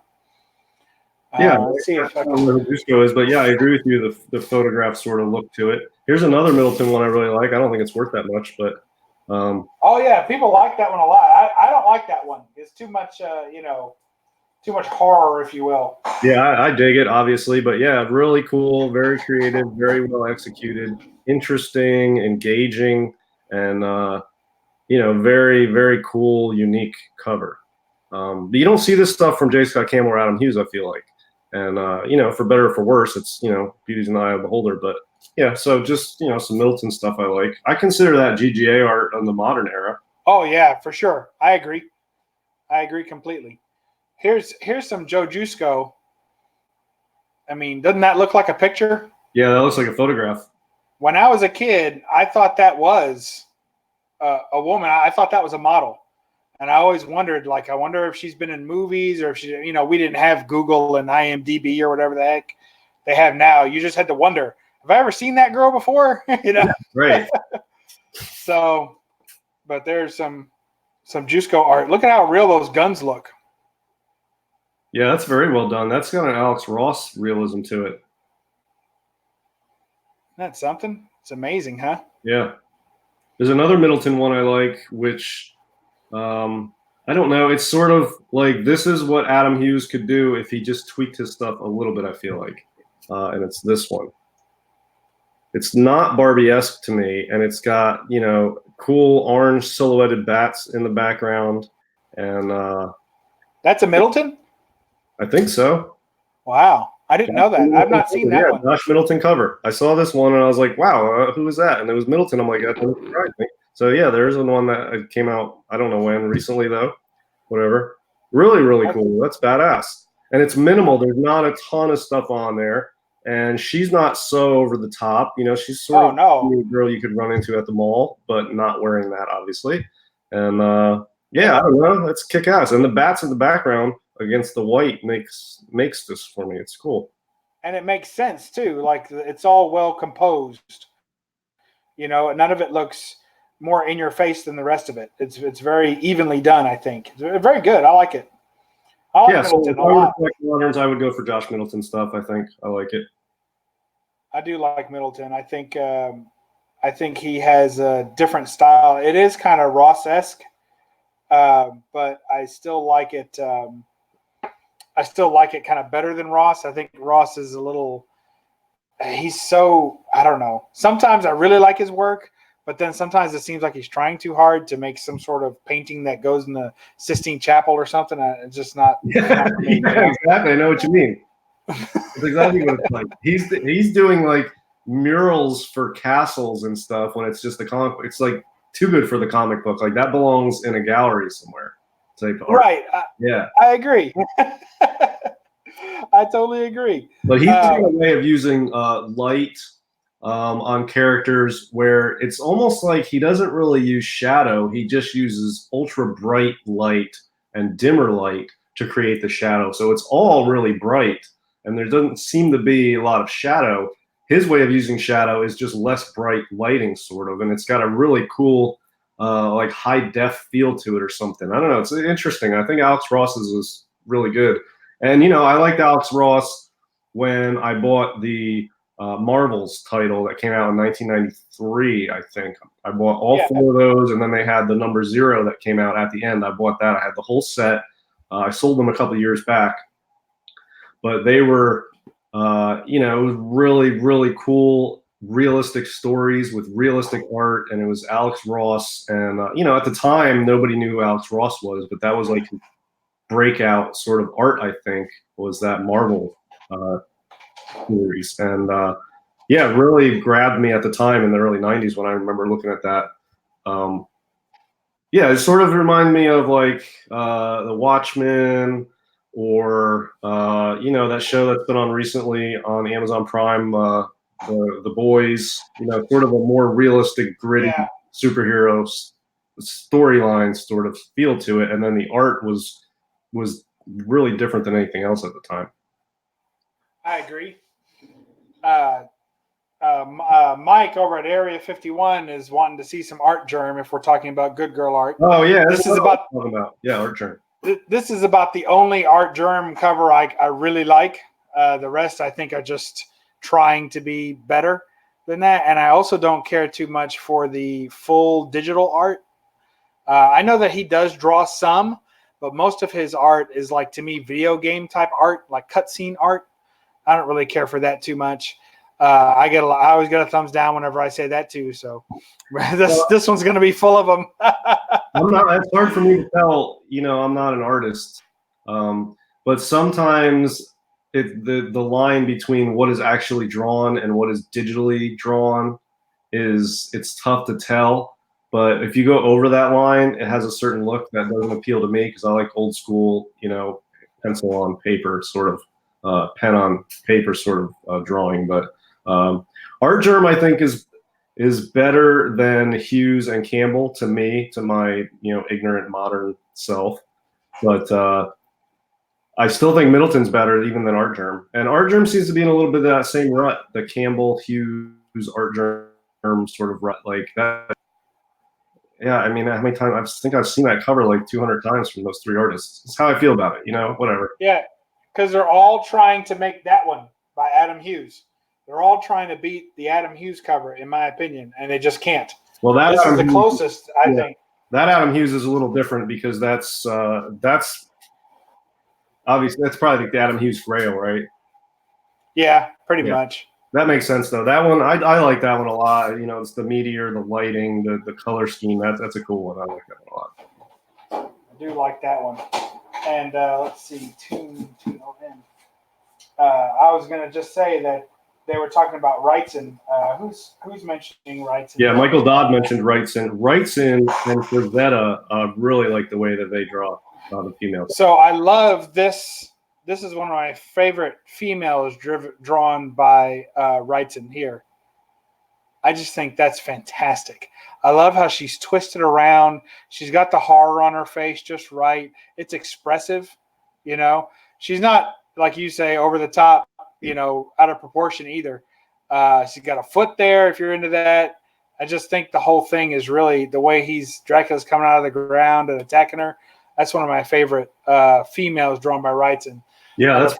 let's see if I don't know who Jusko is, but yeah, I agree with you. The photograph sort of look to it. Here's another Middleton one I really like. I don't think it's worth that much, but oh yeah, people like that one a lot. I don't like that one. It's too much, too much horror, if you will. yeah, I dig it, obviously, but yeah, really cool, very creative, very well executed, interesting, engaging, and very, very cool, unique cover. But you don't see this stuff from J. Scott Campbell or Adam Hughes, I feel like, and for better or for worse, it's beauty's in the eye of the beholder. But yeah, so just some Middleton stuff I like. I consider that GGA art on the modern era. Oh yeah, for sure. I agree completely. Here's some Joe Jusko. I mean, doesn't that look like a picture? Yeah, that looks like a photograph. When I was a kid, I thought that was a woman. I thought that was a model. And I always wondered, I wonder if she's been in movies or if she, we didn't have Google and IMDb or whatever the heck they have now. You just had to wonder, have I ever seen that girl before? Right. So, but there's some Jusko art. Look at how real those guns look. Yeah, that's very well done. That's got an Alex Ross realism to it. That's something. It's amazing, huh? Yeah. There's another Middleton one I like, which I don't know. It's sort of like this is what Adam Hughes could do if he just tweaked his stuff a little bit, I feel like. And it's this one. It's not Barbie-esque to me, and it's got, cool orange silhouetted bats in the background. And that's a Middleton? I think so. Wow. I didn't know that. I've not seen that one. Josh Middleton cover. I saw this one and I was like, wow, who is that? And it was Middleton. I'm like, that doesn't surprise me. So yeah, there's one that came out, I don't know when, recently though, whatever. Really, really cool. That's badass. And it's minimal. There's not a ton of stuff on there. And she's not so over the top. She's sort of a girl you could run into at the mall, but not wearing that, obviously. And yeah, I don't know. That's kick ass. And the bats in the background against the white makes this for me. It's cool. And it makes sense too. It's all well composed. None of it looks more in your face than the rest of it. It's very evenly done, I think. It's very good. I like it. I like Middleton a lot. Moderns, I would go for Josh Middleton stuff. I think I like it. I do like Middleton. I think he has a different style. It is kind of Ross-esque, but I still like it. I still like it kind of better than Ross. I think Ross is a little. He's so, I don't know. Sometimes I really like his work, but then sometimes it seems like he's trying too hard to make some sort of painting that goes in the Sistine Chapel or something. It's just not. Yeah, exactly. I know what you mean. That's exactly what it's like. He's doing like murals for castles and stuff when it's just a comic book. It's like too good for the comic book. Like that belongs in a gallery somewhere. Type art. Right. Yeah. I agree. I totally agree. But he's got a way of using light on characters where it's almost like he doesn't really use shadow. He just uses ultra bright light and dimmer light to create the shadow. So it's all really bright, and there doesn't seem to be a lot of shadow. His way of using shadow is just less bright lighting, sort of, and it's got a really cool, like high def feel to it or something. I don't know. It's interesting. I think Alex Ross's is really good. And, I liked Alex Ross when I bought the Marvels title that came out in 1993, I think. I bought all 4 of those, and then they had the number 0 that came out at the end. I bought that. I had the whole set. I sold them a couple of years back. But they were, it was really, really cool, realistic stories with realistic art, and it was Alex Ross. And, at the time, nobody knew who Alex Ross was, but that was like breakout sort of art, I think, was that Marvel series. And really grabbed me at the time in the early 90s when I remember looking at that. It sort of reminded me of like The Watchmen, or that show that's been on recently on Amazon Prime, The Boys, sort of a more realistic, gritty superhero storyline sort of feel to it. And then the art was really different than anything else at the time. I agree. Mike over at Area 51 is wanting to see some art germ if we're talking about good girl art. Oh yeah, this is about art germ. This is about the only art germ cover I really like. The rest I think are just trying to be better than that, and I also don't care too much for the full digital art. I know that he does draw some, but most of his art is like, to me, video game type art, like cutscene art. I don't really care for that too much. I always get a thumbs down whenever I say that too. So this one's going to be full of them. It's hard for me to tell. I'm not an artist, but sometimes the line between what is actually drawn and what is digitally drawn it's tough to tell. But if you go over that line, it has a certain look that doesn't appeal to me because I like old school, pencil on paper sort of, pen on paper sort of drawing. But art germ, I think, is better than Hughes and Campbell to me, to my ignorant modern self. But I still think Middleton's better even than art germ. And art germ seems to be in a little bit of that same rut, the Campbell, Hughes, art germ sort of rut, like that. Yeah, I mean, how many times I think I've seen that cover like 200 times from those 3 artists. That's how I feel about it. Whatever. Yeah, because they're all trying to make that one by Adam Hughes. They're all trying to beat the Adam Hughes cover, in my opinion, and they just can't. Well, this is the closest, I think. That Adam Hughes is a little different because that's obviously that's probably the Adam Hughes Grail, right? Yeah, pretty much. That makes sense, though. That one, I like that one a lot. It's the meteor, the lighting, the color scheme. That's a cool one. I like that one a lot. I do like that one. And let's see, tune in. I was going to just say that they were talking about Wrightson. Who's mentioning Wrightson? Yeah, Michael Dodd mentioned Wrightson. Wrightson and Frazetta really like the way that they draw the females. So I love this. This is one of my favorite females drawn by Wrightson here. I just think that's fantastic. I love how she's twisted around. She's got the horror on her face just right. It's expressive, She's not, like you say, over the top, out of proportion either. She's got a foot there if you're into that. I just think the whole thing is really the way Dracula's coming out of the ground and attacking her. That's one of my favorite females drawn by Wrightson. Yeah, and that's of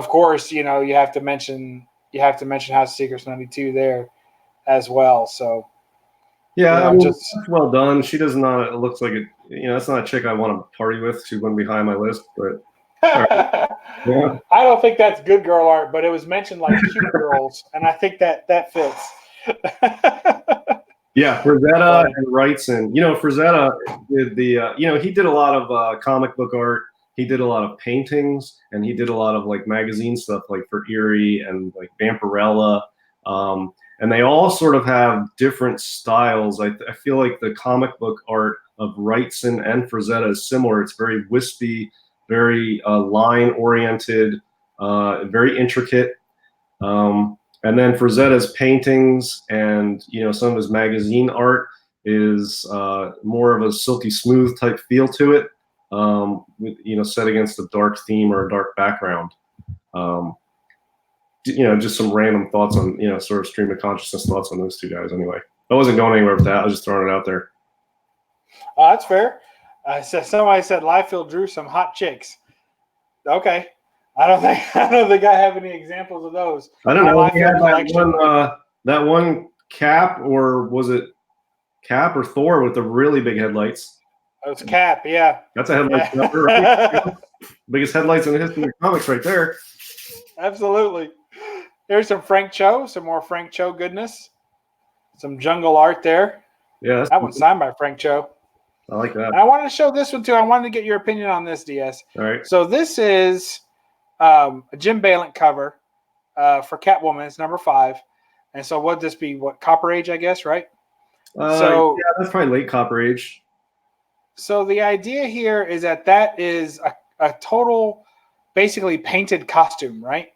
course, you have to mention House of Secrets 92 there as well. So yeah, just well done. She does not. It looks like it. That's not a chick I want to party with. She wouldn't be high on my list, but. Right. Yeah. I don't think that's good girl art, but it was mentioned like cute girls, and I think that fits. Yeah, Frazetta and Wrightson. Frazetta did the. He did a lot of comic book art. he did a lot of paintings, and he did a lot of like magazine stuff, like for Erie and like Vampirella. And they all sort of have different styles. I feel like the comic book art of Wrightson and Frazetta is similar. It's very wispy, very line oriented, very intricate. And then Frazetta's paintings and some of his magazine art is more of a silky smooth type feel to it, with set against a dark theme or a dark background. Just some random thoughts on sort of stream of consciousness thoughts on those two guys. Anyway, I wasn't going anywhere with that. I was just throwing it out there. That's fair. Somebody said Liefeld drew some hot chicks. Okay. I don't think I have any examples of those. I don't know. He had that one Cap, or was it Cap or Thor with the really big headlights? Oh, it's Cap, yeah. That's a headlight number, right? Biggest headlights in the history of comics right there. Absolutely. There's some Frank Cho, some more Frank Cho goodness. Some jungle art there. Yeah. That one's signed by Frank Cho. I like that. And I wanted to show this one too. I wanted to get your opinion on this, DS. All right. So this is a Jim Balent cover for Catwoman. It's number 5. And so would this be Copper Age, I guess, right? Yeah, that's probably late Copper Age. So the idea here is that is a total, basically painted costume, right?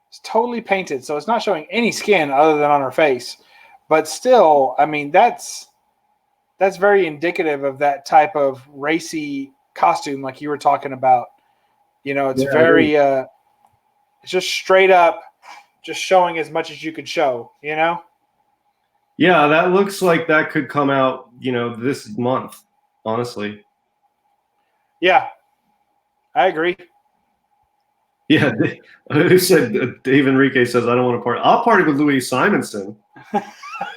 It's totally painted. So it's not showing any skin other than on her face. But still, I mean, that's very indicative of that type of racy costume like you were talking about. It's very it's just straight up just showing as much as you could show, Yeah, that looks like that could come out, this month, honestly. Yeah, I agree. Yeah, who said Dave Enrique says I don't want to party? I'll party with Louise Simonson.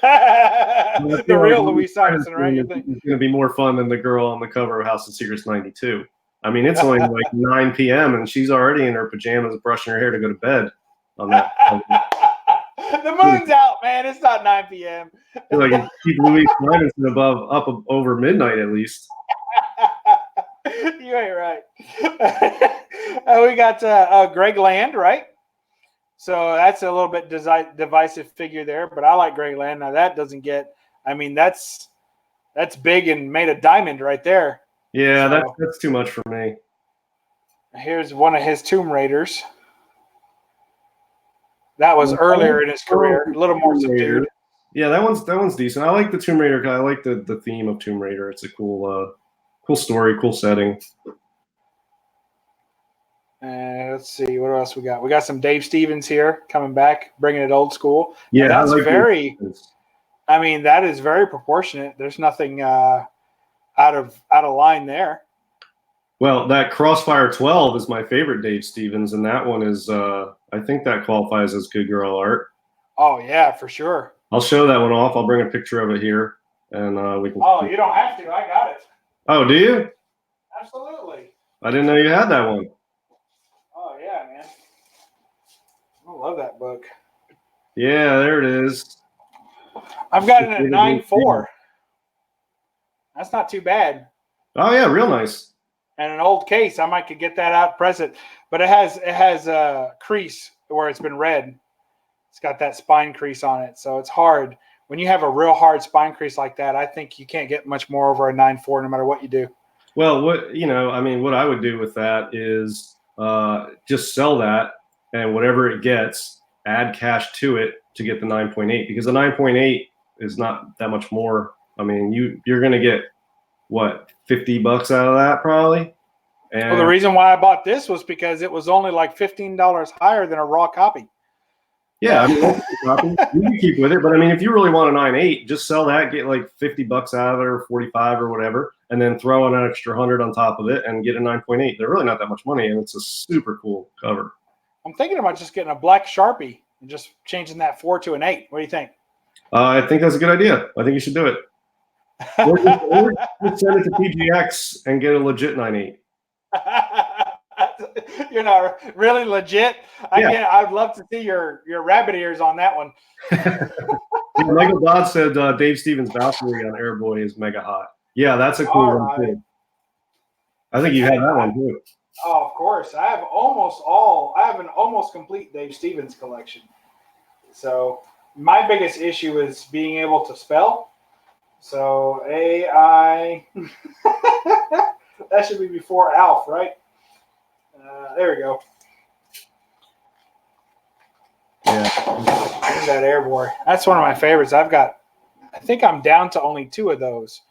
The real Louise Simonson, right? It's going to be more fun than the girl on the cover of House of Secrets '92. I mean, it's only like 9 p.m. and she's already in her pajamas brushing her hair to go to bed on that. The moon's out, man. It's not 9 p.m. Like keep Louise Simonson up over midnight at least. You ain't right. We got Greg Land, right? So that's a little bit divisive figure there, but I like Greg Land. Now that doesn't get. I mean, that's big and made of diamond right there. Yeah, that's too much for me. Here's one of his Tomb Raiders. That was earlier in his career, a little more subdued. Yeah, that one's decent. I like the Tomb Raider. I like the theme of Tomb Raider. It's a cool story, cool setting. Let's see what else we got. We got some Dave Stevens here coming back, bringing it old school. Yeah, and that's very. I mean, that is very proportionate. There's nothing out of line there. Well, that Crossfire 12 is my favorite Dave Stevens, and that one is I think that qualifies as good girl art. Oh yeah, for sure. I'll show that one off. I'll bring a picture of it here, and we can. Oh, you don't have to. I got it. Oh, do you? Absolutely. I didn't know you had that one. Oh yeah, man. I love that book. Yeah, there it is. I've got it at 9.4. That's not too bad. Oh yeah, real nice. And an old case, I might could get that out present. But it has a crease where it's been read. It's got that spine crease on it, so it's hard. When you have a real hard spine crease like that, I think you can't get much more over a 9.4 no matter what you do. Well, what I would do with that is just sell that, and whatever it gets, add cash to it to get the 9.8, because the 9.8 is not that much more. I mean, you're going to get what, $50 out of that probably. And well, the reason why I bought this was because it was only like $15 higher than a raw copy. Yeah, I mean, you can keep with it, but I mean, if you really want a 9.8, just sell that, get like $50 out of it, or 45 or whatever, and then throw in an extra 100 on top of it and get a 9.8. They're really not that much money, and it's a super cool cover. I'm thinking about just getting a black Sharpie and just changing that 4 to an 8. What do you think? I think that's a good idea. I think you should do it. Or just send it to PGX and get a legit 9.8. You're not really legit. Yeah. I'd love to see your rabbit ears on that one. Michael Dodd said Dave Stevens' Valkyrie on Airboy is mega hot. Yeah, that's a cool one too. I think you have that one too. Oh, of course. I have an almost complete Dave Stevens collection. So my biggest issue is being able to spell. So AI, that should be before Alf, right? There we go. Yeah. There's that Airboy. That's one of my favorites. I think I'm down to only 2 of those.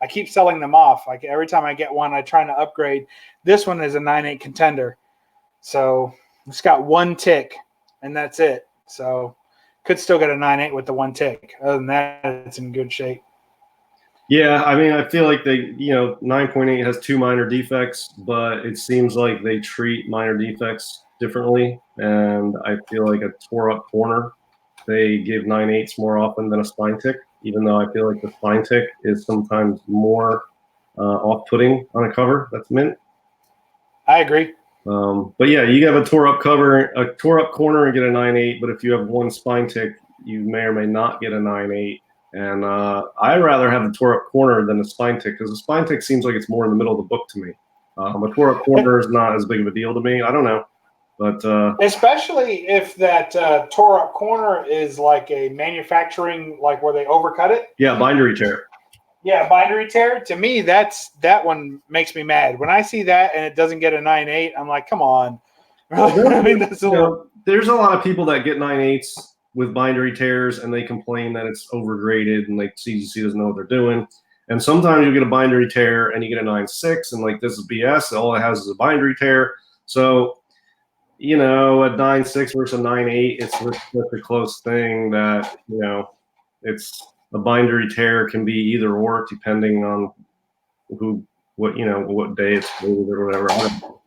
I keep selling them off. Like every time I get one, I try to upgrade. This one is a 9.8 contender. So it's got 1 tick, and that's it. So could still get a 9.8 with the 1 tick. Other than that, it's in good shape. Yeah, I mean, I feel like 9.8 has 2 minor defects, but it seems like they treat minor defects differently. And I feel like a tore up corner, they give 9.8s more often than a spine tick, even though I feel like the spine tick is sometimes more off-putting on a cover that's mint. I agree. But yeah, you have a tore up cover, a tore up corner, and get a 9.8. But if you have 1 spine tick, you may or may not get a 9.8. And I'd rather have a tore up corner than a spine tick, because a spine tick seems like it's more in the middle of the book to me. A tore up corner is not as big of a deal to me. I don't know. But especially if that tore up corner is like a manufacturing, like where they overcut it. Yeah, bindery tear. Yeah, bindery tear. To me, that one makes me mad. When I see that and it doesn't get a 9.8, I'm like, come on. I mean, there's a lot of people that get 9.8s with bindery tears, and they complain that it's overgraded and like CGC doesn't know what they're doing. And sometimes you get a bindery tear and you get a 9.6, and like, this is BS. All it has is a bindery tear. So, a 9.6 versus a 9.8, it's such a close thing that, it's a bindery tear can be either or, depending on what day it's made or whatever. I don't know.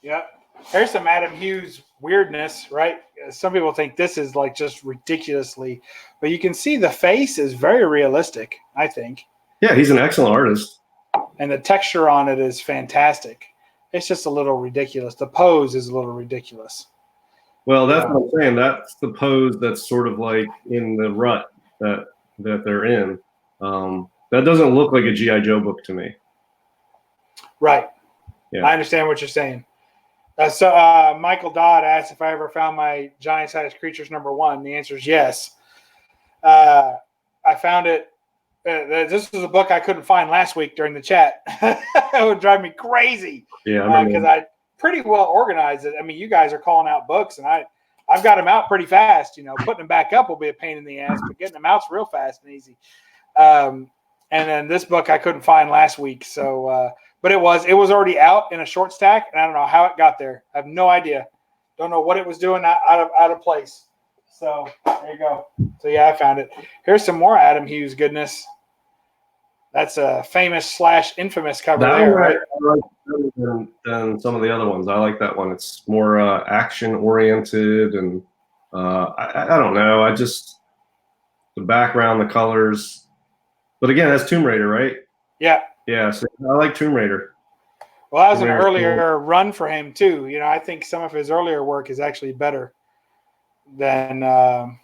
Yeah. There's some Adam Hughes weirdness, right? Some people think this is like just ridiculously, but you can see the face is very realistic, I think. Yeah, he's an excellent artist. And the texture on it is fantastic. It's just a little ridiculous. The pose is a little ridiculous. Well, that's what I'm saying. That's the pose that's sort of like in the rut that they're in. That doesn't look like a G.I. Joe book to me. Right. Yeah. I understand what you're saying. So Michael Dodd asked if I ever found my giant-sized creatures #1. The answer is yes. I found it. This was a book I couldn't find last week during the chat. It would drive me crazy. Yeah, because I pretty well organized it. I mean, you guys are calling out books, and I've got them out pretty fast. Putting them back up will be a pain in the ass, but getting them out's real fast and easy. And then this book I couldn't find last week, so. But it was already out in a short stack, and I don't know how it got there. I have no idea. Don't know what it was doing out of place. So there you go. So yeah, I found it. Here's some more Adam Hughes goodness. That's a famous / infamous cover there, right? I like better than some of the other ones. I like that one. It's more action oriented, and I don't know. I just the background, the colors. But again, that's Tomb Raider, right? Yeah. Yeah, so I like Tomb Raider. Well, that was an earlier run for him too. I think some of his earlier work is actually better than than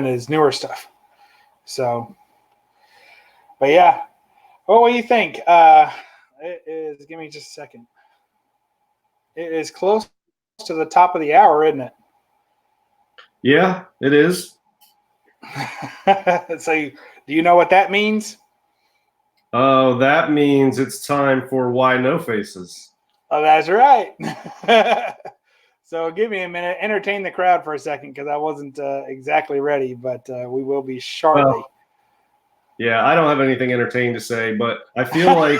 his newer stuff. So, but yeah. Well, what do you think? It is. Give me just a second. It is close to the top of the hour, isn't it? Yeah, it is. So, do you know what that means? Oh, that means it's time for Why No Faces. Oh, that's right. So give me a minute. Entertain the crowd for a second, because I wasn't exactly ready, but we will be shortly. Well, yeah, I don't have anything entertaining to say, but I feel like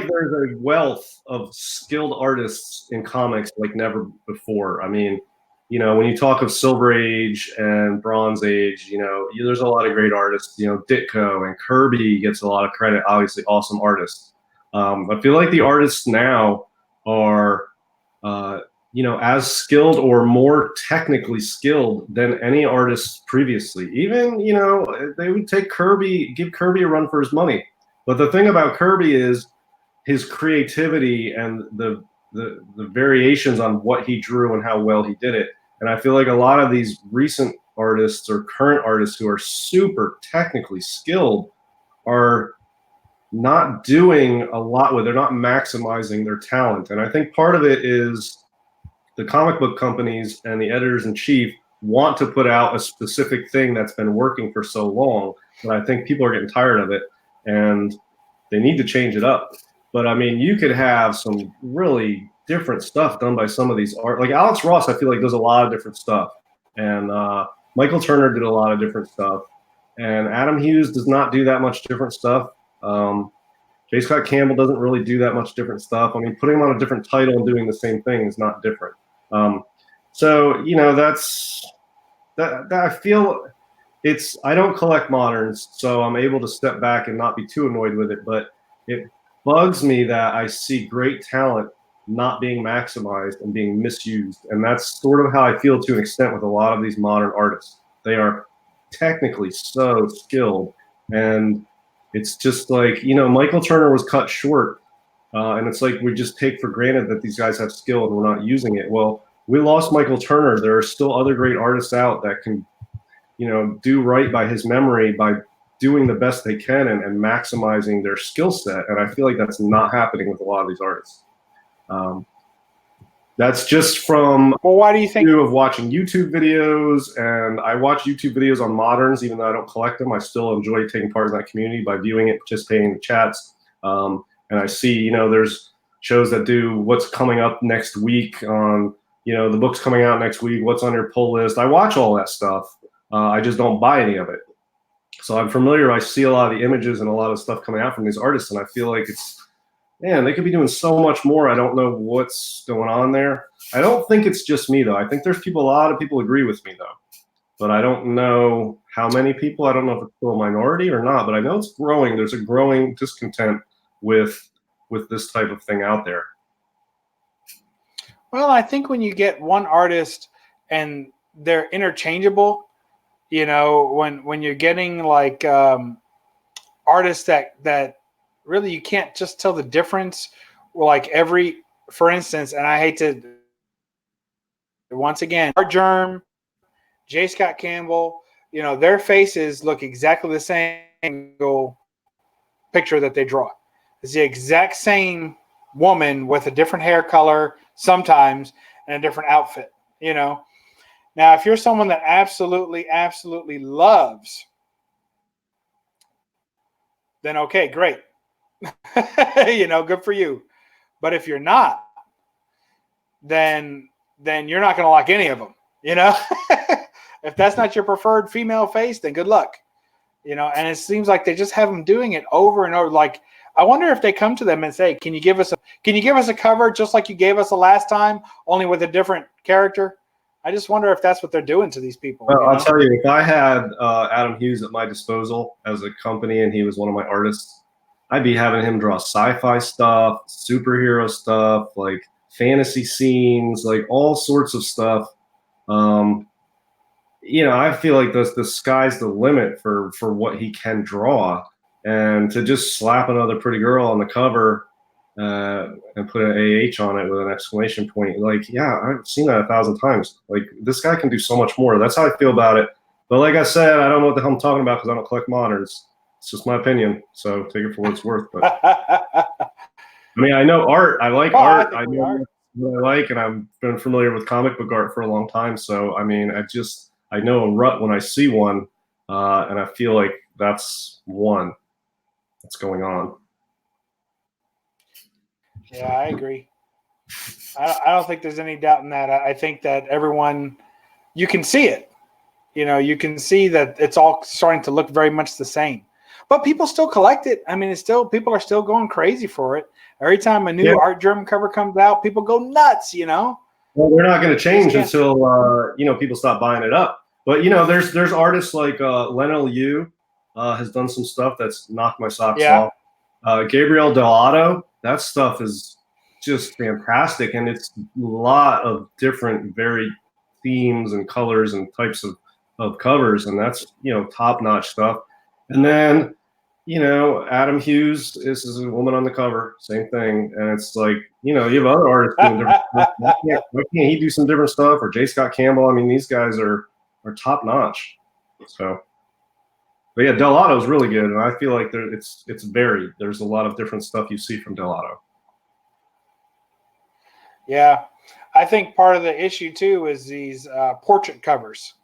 there's a wealth of skilled artists in comics like never before. I mean, when you talk of Silver Age and Bronze Age, there's a lot of great artists. Ditko and Kirby gets a lot of credit. Obviously, awesome artists. I feel like the artists now are, as skilled or more technically skilled than any artists previously. Even, they would give Kirby a run for his money. But the thing about Kirby is his creativity and the variations on what he drew and how well he did it. And I feel like a lot of these recent artists or current artists who are super technically skilled are not doing a lot with, they're not maximizing their talent. And I think part of it is the comic book companies and the editors in chief want to put out a specific thing that's been working for so long, but I think people are getting tired of it and they need to change it up. But I mean, you could have some really different stuff done by some of these art, like Alex Ross, I feel like does a lot of different stuff. And Michael Turner did a lot of different stuff. And Adam Hughes does not do that much different stuff. J. Scott Campbell doesn't really do that much different stuff. I mean, putting him on a different title and doing the same thing is not different. So, you know, that I feel it's, I don't collect moderns, so I'm able to step back and not be too annoyed with it, but it bugs me that I see great talent not being maximized and being misused. And that's sort of how I feel to an extent with a lot of these modern artists. They are technically so skilled, and it's just like, you know, Michael Turner was cut short, and it's like we just take for granted that these guys have skill and we're not using it. Well, we lost Michael Turner. There are still other great artists out that can, you know, do right by his memory by doing the best they can and maximizing their skill set. And I feel like that's not happening with a lot of these artists. That's just from why do you think of watching YouTube videos, and I watch YouTube videos on moderns, even though I don't collect them. I still enjoy taking part in that community by viewing it, participating in the chats. And I see, you know, there's shows that do what's coming up next week on, you know, the book's coming out next week, what's on your pull list. I watch all that stuff. I just don't buy any of it. So I'm familiar. I see a lot of the images and a lot of stuff coming out from these artists, and I feel like it's, man, they could be doing so much more. I don't know what's going on there. I don't think it's just me, though. I think there's people, a lot of people agree with me, though. But I don't know how many people. I don't know if it's still a minority or not, but I know it's growing. There's a growing discontent with this type of thing out there. Well, I think when you get one artist and they're interchangeable, you know, when you're getting like artists that really you can't just tell the difference, like every, for instance, and I hate to, once again, Art Germ, J. Scott Campbell, you know, their faces look exactly the same picture that they draw. It's the exact same woman with a different hair color sometimes and a different outfit, you know. Now, if you're someone that absolutely, absolutely loves, then okay, great. You know, good for you. But if you're not, then you're not going to like any of them, you know. If that's not your preferred female face, then good luck, you know. And it seems like they just have them doing it over and over. Like, I wonder if they come to them and say, can you give us a cover just like you gave us the last time, only with a different character? I just wonder if that's what they're doing to these people. Well, I'll tell you, if I had Adam Hughes at my disposal as a company and he was one of my artists, I'd be having him draw sci-fi stuff, superhero stuff, like fantasy scenes, like all sorts of stuff. You know, I feel like the sky's the limit for what he can draw. And to just slap another pretty girl on the cover and put an AH on it with an exclamation point, like, yeah, I've seen that 1,000 times. Like, this guy can do so much more. That's how I feel about it. But like I said, I don't know what the hell I'm talking about because I don't collect moderns. It's just my opinion, so take it for what it's worth. But I mean, I know art. I like art. I know what I like, and I've been familiar with comic book art for a long time. So I mean, I know a rut when I see one, and I feel like that's one that's going on. Yeah, I agree. I don't think there's any doubt in that. I think that everyone, you can see it. You know, you can see that it's all starting to look very much the same. But people still collect it. I mean, people are still going crazy for it. Every time a new Art Germ cover comes out, people go nuts, you know? Well, they're not going to change until, you know, people stop buying it up. But, you know, there's artists like Leno Liu has done some stuff that's knocked my socks off. Gabriel Delato, that stuff is just fantastic. And it's a lot of different varied themes and colors and types of covers. And that's, you know, top-notch stuff. And then, you know, Adam Hughes is a woman on the cover, same thing. And it's like, you know, you have other artists doing different stuff. Why can't he do some different stuff? Or J. Scott Campbell? I mean, these guys are are top notch. So, but yeah, Dell'Otto is really good, and I feel like it's varied. There's a lot of different stuff you see from Dell'Otto. Yeah, I think part of the issue too is these portrait covers.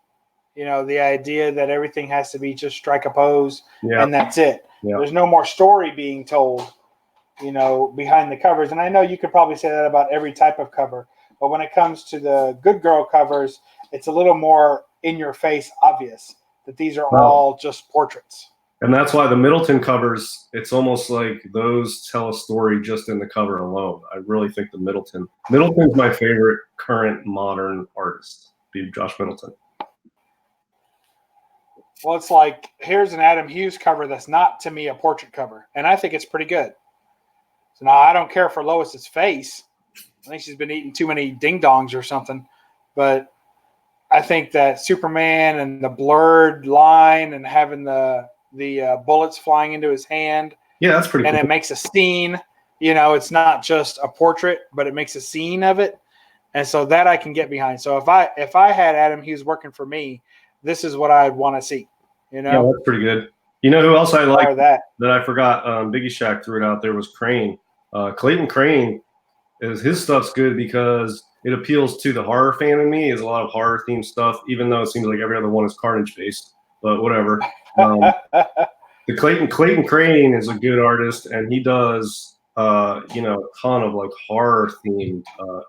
You know, the idea that everything has to be just strike a pose and that's it. Yeah. There's no more story being told, you know, behind the covers. And I know you could probably say that about every type of cover, but when it comes to the good girl covers, it's a little more in your face obvious that these are all just portraits. And that's why the Middleton covers, it's almost like those tell a story just in the cover alone. I really think Middleton's my favorite current modern artist, Josh Middleton. Well, it's like, here's an Adam Hughes cover that's not, to me, a portrait cover. And I think it's pretty good. So now I don't care for Lois's face. I think she's been eating too many ding-dongs or something. But I think that Superman and the blurred line and having the bullets flying into his hand. Yeah, that's pretty cool. And it makes a scene. You know, it's not just a portrait, but it makes a scene of it. And so that I can get behind. So if I had Adam Hughes working for me, this is what I'd want to see. You know? Yeah, that's pretty good. You know who else I like that I forgot? Biggie Shack threw it out there was Crane. Clayton Crane, his stuff's good because it appeals to the horror fan in me. Is a lot of horror themed stuff, even though it seems like every other one is Carnage based. But whatever. The Clayton Crane is a good artist, and he does a ton of like horror themed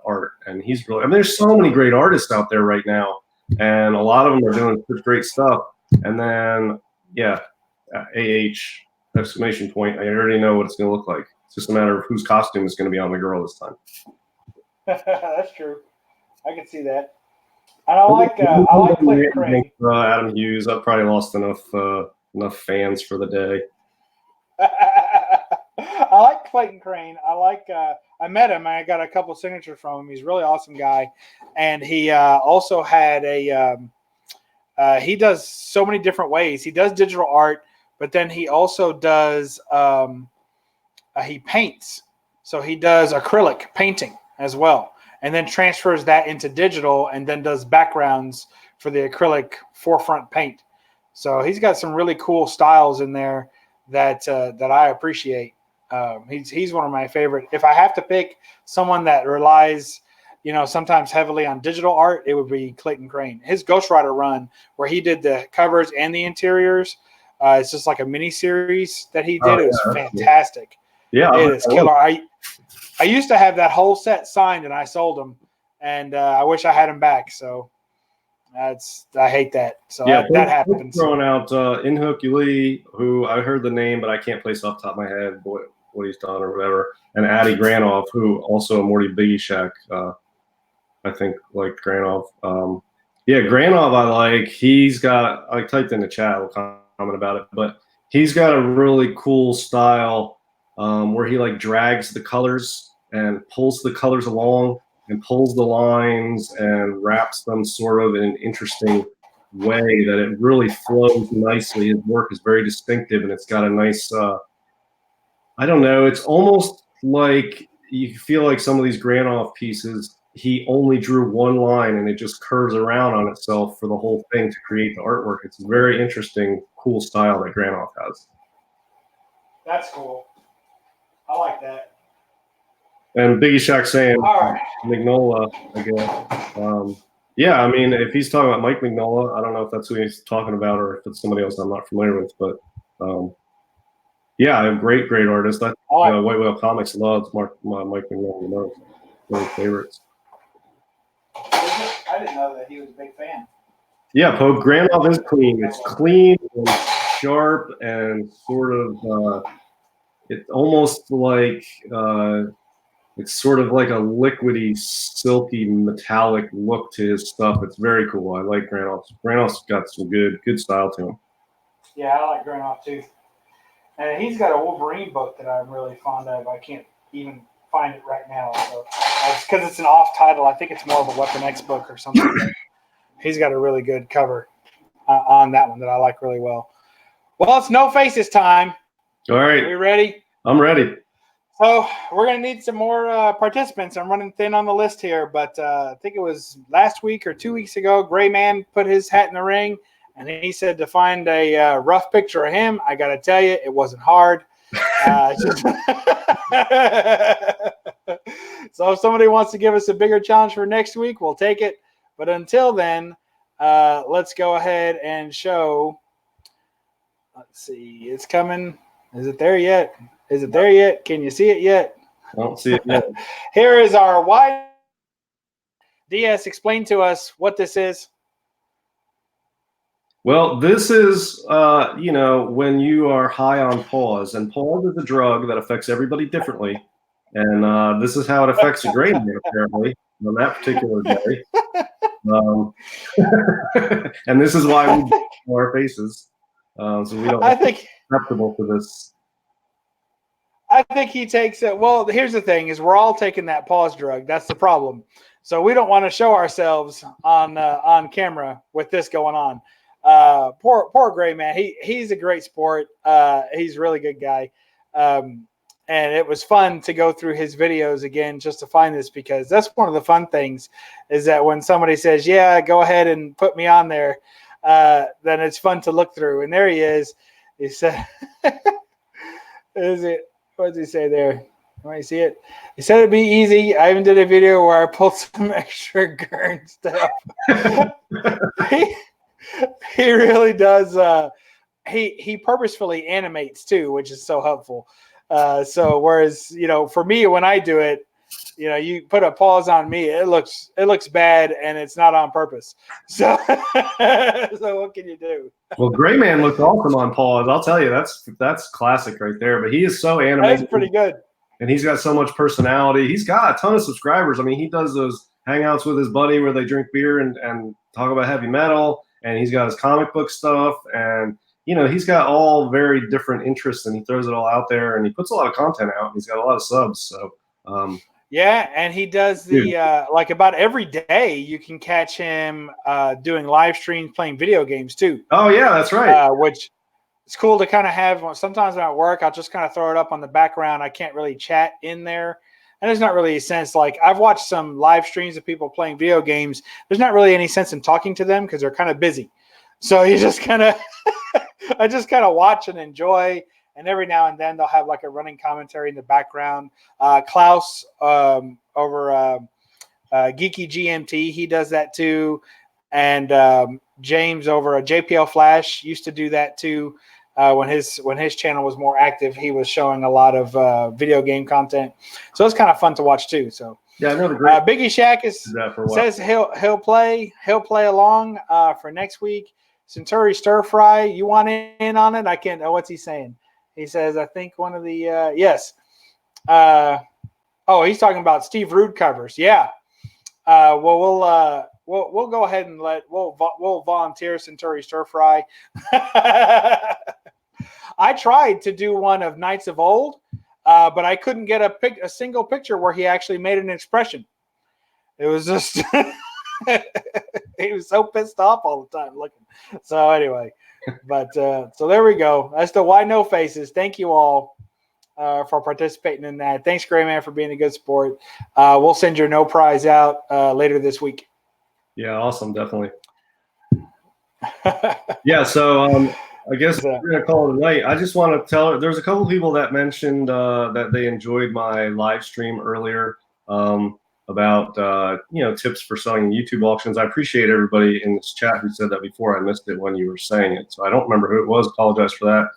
art, and he's really. I mean, there's so many great artists out there right now, and a lot of them are doing such great stuff. And then, exclamation point. I already know what it's going to look like. It's just a matter of whose costume is going to be on the girl this time. That's true. I can see that. And I like Clayton Crane. Adam Hughes. I've probably lost enough fans for the day. I like Clayton Crane. I met him. I got a couple signatures from him. He's a really awesome guy. And he also had he does so many different ways. He does digital art, but then he also does he paints. So he does acrylic painting as well, and then transfers that into digital, and then does backgrounds for the acrylic forefront paint. So he's got some really cool styles in there that I appreciate. He's one of my favorite. If I have to pick someone that relies, sometimes heavily on digital art, it would be Clayton Crane. His Ghost Rider run, where he did the covers and the interiors, it's just like a mini series that he did. It was fantastic. Yeah, it is killer. I used to have that whole set signed, and I sold them, and I wish I had them back. So I hate that. So that happens. Throwing out Inhook Lee, who I heard the name, but I can't place off the top of my head what he's done or whatever, and Addy Granoff, who also a Morty Biggie Shack. I think like Granoff. Granoff I like. He's got. I typed in the chat. We'll comment about it, but he's got a really cool style where he like drags the colors and pulls the colors along and pulls the lines and wraps them sort of in an interesting way that it really flows nicely. His work is very distinctive, and it's got a nice. I don't know. It's almost like you feel like some of these Granoff pieces, he only drew one line and it just curves around on itself for the whole thing to create the artwork. It's a very interesting, cool style that Granoff has. That's cool. I like that. And Biggie Shack saying right. Mignola, I guess. I mean, if he's talking about Mike Mignola, I don't know if that's who he's talking about or if it's somebody else I'm not familiar with, but a great artist. White Whale Comics loves Mike Mignola the most. One of his favorites. I didn't know that he was a big fan. Yeah, Pope Granoff is clean. It's clean and sharp and sort of it's almost like it's sort of like a liquidy, silky, metallic look to his stuff. It's very cool. I like Granoff. Granoff's got some good style to him. Yeah, I like Granoff too. And he's got a Wolverine book that I'm really fond of. I can't even find it right now. So it's because it's an off title. I think it's more of a Weapon X book or something. He's got a really good cover on that one that I like really well. Well, it's No Faces time. All right. Are we ready? I'm ready. So we're going to need some more participants. I'm running thin on the list here, but I think it was last week or 2 weeks ago, Gray Man put his hat in the ring, and he said to find a rough picture of him. I got to tell you, it wasn't hard. So if somebody wants to give us a bigger challenge for next week, we'll take it. But until then, let's go ahead and show. Let's see. It's coming. Is it there yet? Is it there yet? Can you see it yet? I don't see it yet. Here is our wide. DS, explain to us what this is. Well, this is, when you are high on pause, and pause is a drug that affects everybody differently. And this is how it affects a Gray Man, apparently, on that particular day. And this is why we do our faces. So we don't acceptable for this. I think he takes it. Well, here's the thing: is we're all taking that pause drug. That's the problem. So we don't want to show ourselves on camera with this going on. Poor Gray Man. He's a great sport. He's a really good guy. And it was fun to go through his videos again just to find this, because that's one of the fun things is that when somebody says, yeah, go ahead and put me on there, then it's fun to look through. And there he is. He said, what does he say there? Let me see it. He said it'd be easy. I even did a video where I pulled some extra Gurn stuff. He really does. He purposefully animates too, which is so helpful. So whereas, for me, when I do it, you put a pause on me, it looks bad and it's not on purpose. So, so what can you do? Well, Gray Man looked awesome on pause. I'll tell you, that's classic right there. But he is so animated. That's pretty good. And he's got so much personality. He's got a ton of subscribers. I mean, he does those hangouts with his buddy where they drink beer and talk about heavy metal. And he's got his comic book stuff. And, he's got all very different interests, and he throws it all out there. And he puts a lot of content out. And he's got a lot of subs. So, yeah, and he does the like about every day you can catch him doing live streams playing video games too. Oh yeah, that's right. Which it's cool to kind of have. Sometimes when I'm at work, I'll just kind of throw it up on the background. I can't really chat in there, and there's not really a sense. Like I've watched some live streams of people playing video games. There's not really any sense in talking to them because they're kind of busy. So you just kind of, I just kind of watch and enjoy. And every now and then they'll have like a running commentary in the background. Klaus over Geeky GMT, he does that too. And James over JPL Flash used to do that too. When his channel was more active, he was showing a lot of video game content. So it's kind of fun to watch too. So yeah, I know the great Biggie Shack says he'll play along for next week. Centauri Stir Fry, you want in on it? I can't know what's he saying. He says, I think one of the yes. He's talking about Steve Rude covers. Yeah. Well, we'll go ahead and we'll volunteer Centauri Stir Fry. I tried to do one of Knights of Old, but I couldn't get a single picture where he actually made an expression. It was just he was so pissed off all the time looking. So anyway. But so there we go. That's the Why No Faces. Thank you all for participating in that. Thanks, Gray Man, for being a good sport. We'll send your no prize out later this week. Yeah, awesome, definitely. Yeah, so I guess we're gonna call it a night. I just want to tell. There's a couple people that mentioned that they enjoyed my live stream earlier. About tips for selling YouTube auctions. I appreciate everybody in this chat who said that before. I missed it when you were saying it, so I don't remember who it was. Apologize for that.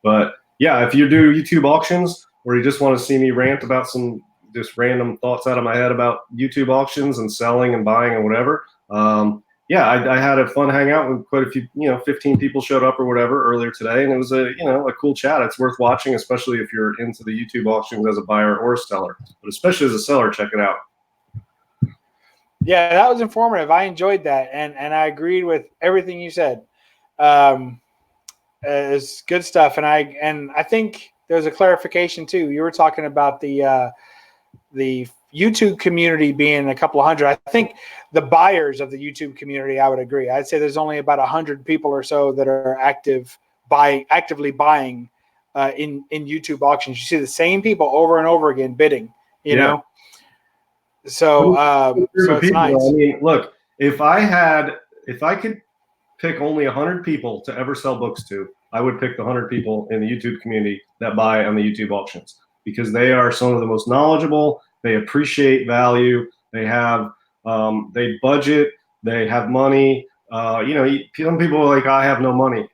But yeah, if you do YouTube auctions or you just want to see me rant about some just random thoughts out of my head about YouTube auctions and selling and buying and whatever, I had a fun hangout with quite a few. 15 people showed up or whatever earlier today, and it was a cool chat. It's worth watching, especially if you're into the YouTube auctions as a buyer or a seller. But especially as a seller, check it out. Yeah, that was informative. I enjoyed that, and I agreed with everything you said. It's good stuff, and I think there's a clarification too. You were talking about the YouTube community being a couple of hundred. I think the buyers of the YouTube community, I would agree. I'd say there's only about 100 people or so that are actively buying in YouTube auctions. You see the same people over and over again bidding. You know, so so it's nice. I mean, look, if I could pick only 100 people to ever sell books to, I would pick the 100 people in the YouTube community that buy on the YouTube auctions, because they are some of the most knowledgeable. They appreciate value. They have, they budget. They have money. You know, some people are like, I have no money.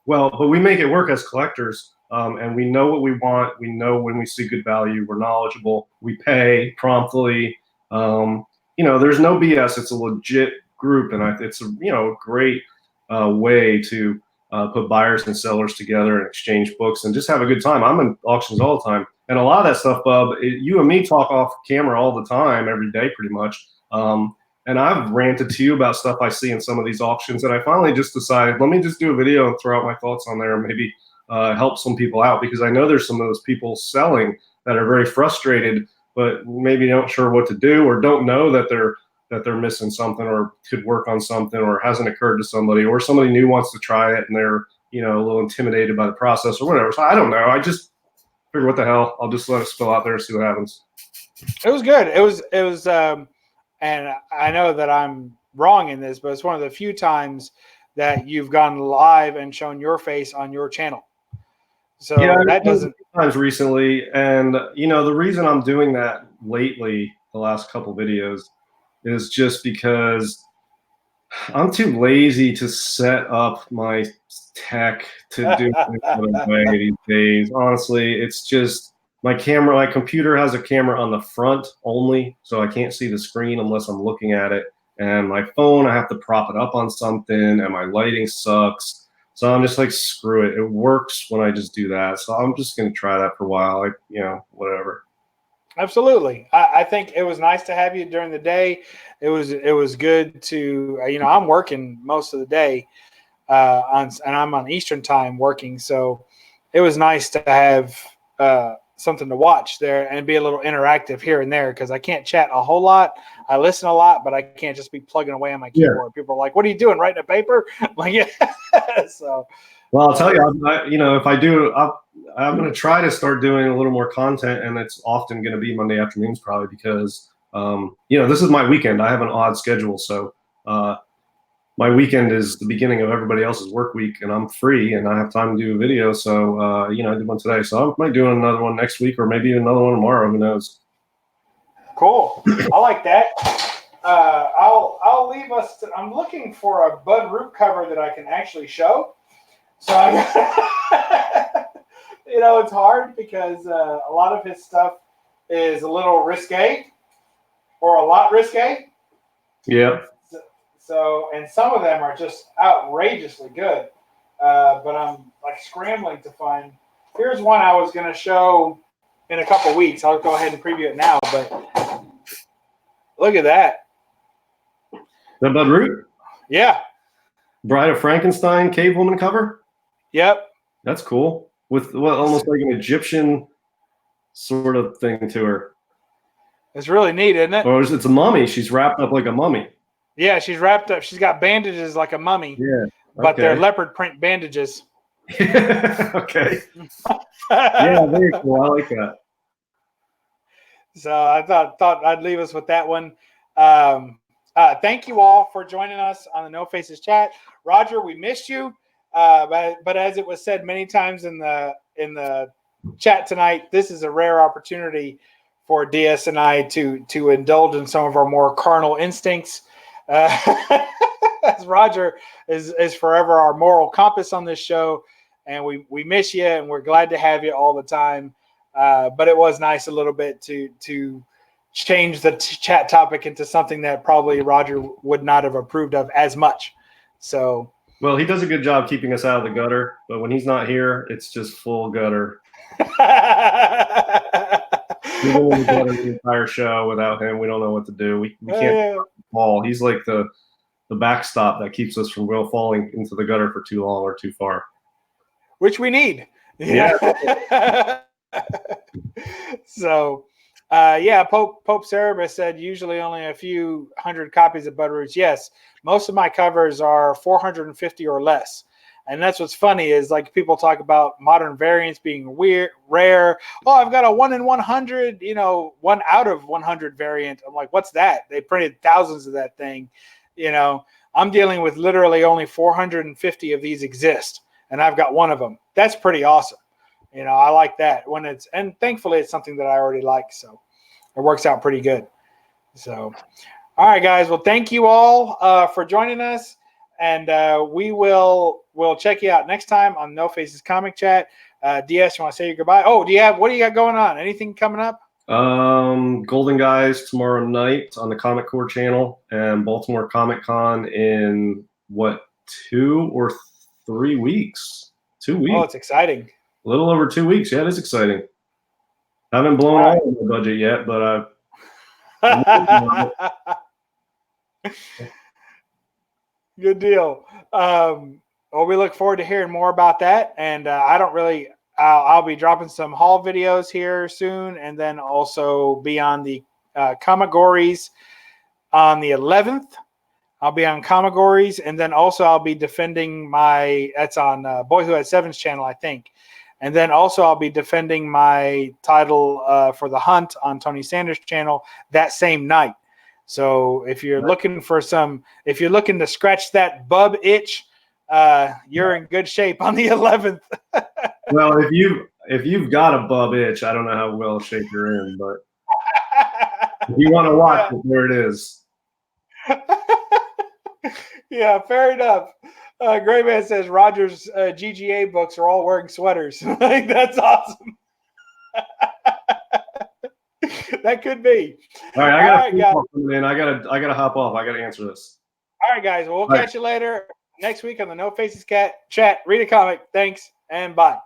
Well, but we make it work as collectors, and we know what we want. We know when we see good value. We're knowledgeable. We pay promptly. You know, there's no BS. It's a legit group, and it's a, you know, great way to put buyers and sellers together and exchange books and just have a good time. I'm in auctions all the time, and a lot of that stuff, Bub, you and me talk off camera all the time, every day, pretty much. And I've ranted to you about stuff I see in some of these auctions, and I finally just decided, let me just do a video and throw out my thoughts on there and maybe help some people out, because I know there's some of those people selling that are very frustrated, but maybe not sure what to do, or don't know that they're missing something, or could work on something, or it hasn't occurred to somebody, or somebody new wants to try it and they're, you know, a little intimidated by the process or whatever. So I don't know. I just figured, what the hell? I'll just let it spill out there and see what happens. It was good. It was and I know that I'm wrong in this, but it's one of the few times that you've gone live and shown your face on your channel. So yeah, that doesn't times recently. And you know, the reason I'm doing that lately, the last couple videos, is just because I'm too lazy to set up my tech to do it another way these days. Honestly, it's just my computer has a camera on the front only, so I can't see the screen unless I'm looking at it. And my phone, I have to prop it up on something, and my lighting sucks. So I'm just like, screw it. It works when I just do that. So I'm just going to try that for a while. You know, whatever. Absolutely. I think it was nice to have you during the day. It was good to, you know, I'm working most of the day and I'm on Eastern time working. So it was nice to have something to watch there and be a little interactive here and there, because I can't chat a whole lot. I listen a lot, but I can't just be plugging away on my keyboard. Yeah. People are like, what are you doing, writing a paper? I'm like, yeah. So, well, I'll tell you, you know, if I do, I'm going to try to start doing a little more content, and it's often going to be Monday afternoons probably, because, you know, this is my weekend. I have an odd schedule. So my weekend is the beginning of everybody else's work week, and I'm free and I have time to do a video. So, you know, I did one today. So I might do another one next week, or maybe another one tomorrow. Who knows? Cool. I like that. I'll leave us. I'm looking for a Bud Root cover that I can actually show. So you know, it's hard because a lot of his stuff is a little risque, or a lot risque. Yeah. So, and some of them are just outrageously good. But I'm like scrambling to find. Here's one I was going to show in a couple weeks. I'll go ahead and preview it now. But look at that. The Bud Root? Yeah. Bride of Frankenstein cave woman cover? Yep. That's cool. With what, almost like an Egyptian sort of thing to her. It's really neat, isn't it? Or it's a mummy. She's wrapped up like a mummy. Yeah, she's wrapped up. She's got bandages like a mummy. Yeah. Okay. But they're leopard print bandages. Okay. Yeah, very cool. I like that. So I thought I'd leave us with that one. Thank you all for joining us on the No Faces chat. Roger, we missed you. But as it was said many times in the chat tonight, this is a rare opportunity for DS and I to indulge in some of our more carnal instincts. As Roger is forever our moral compass on this show, and we miss you, and we're glad to have you all the time. But it was nice a little bit to change the chat topic into something that probably Roger would not have approved of as much. So, well, he does a good job keeping us out of the gutter, but when he's not here, it's just full gutter. We've been in the gutter the entire show. Without him, we don't know what to do. We can't fall. He's like the backstop that keeps us from falling into the gutter for too long or too far. Which we need. Yeah. So, yeah, Pope Cerebus said usually only a few hundred copies of Bud Roots. Yes, most of my covers are 450 or less. And that's what's funny is like people talk about modern variants being rare. Oh, I've got a 1 in 100, 1 out of 100 variant. I'm like, what's that? They printed thousands of that thing. I'm dealing with literally only 450 of these exist, and I've got one of them. That's pretty awesome. I like that and thankfully it's something that I already like. So it works out pretty good. So, all right, guys. Well, thank you all for joining us. And we'll check you out next time on No Faces Comic Chat. DS, you want to say your goodbye? Oh, what do you got going on? Anything coming up? Golden Guys tomorrow night on the Comic Core channel, and Baltimore Comic Con in 2 or 3 weeks? 2 weeks. Oh, it's exciting. A little over 2 weeks. Yeah, it is exciting. Haven't blown all of the budget yet, but good deal. Well, we look forward to hearing more about that. And I'll be dropping some haul videos here soon, and then also be on the Comigories on the 11th. I'll be on Comigories, and then also I'll be defending that's on Boy Who Had Seven's channel, I think. And then also I'll be defending my title for The Hunt on Tony Sanders' channel that same night. So if you're looking to scratch that bub itch, you're in good shape on the 11th. Well, if you've got a bub itch, I don't know how well shape you're in, but if you want to watch it, there it is. Yeah, fair enough. Gray Man says Roger's GGA books are all wearing sweaters. That's awesome. That could be. All right, I gotta hop off. I gotta answer this. All right, guys. Well, we'll catch you later next week on the No Faces Chat. Read a comic. Thanks and bye.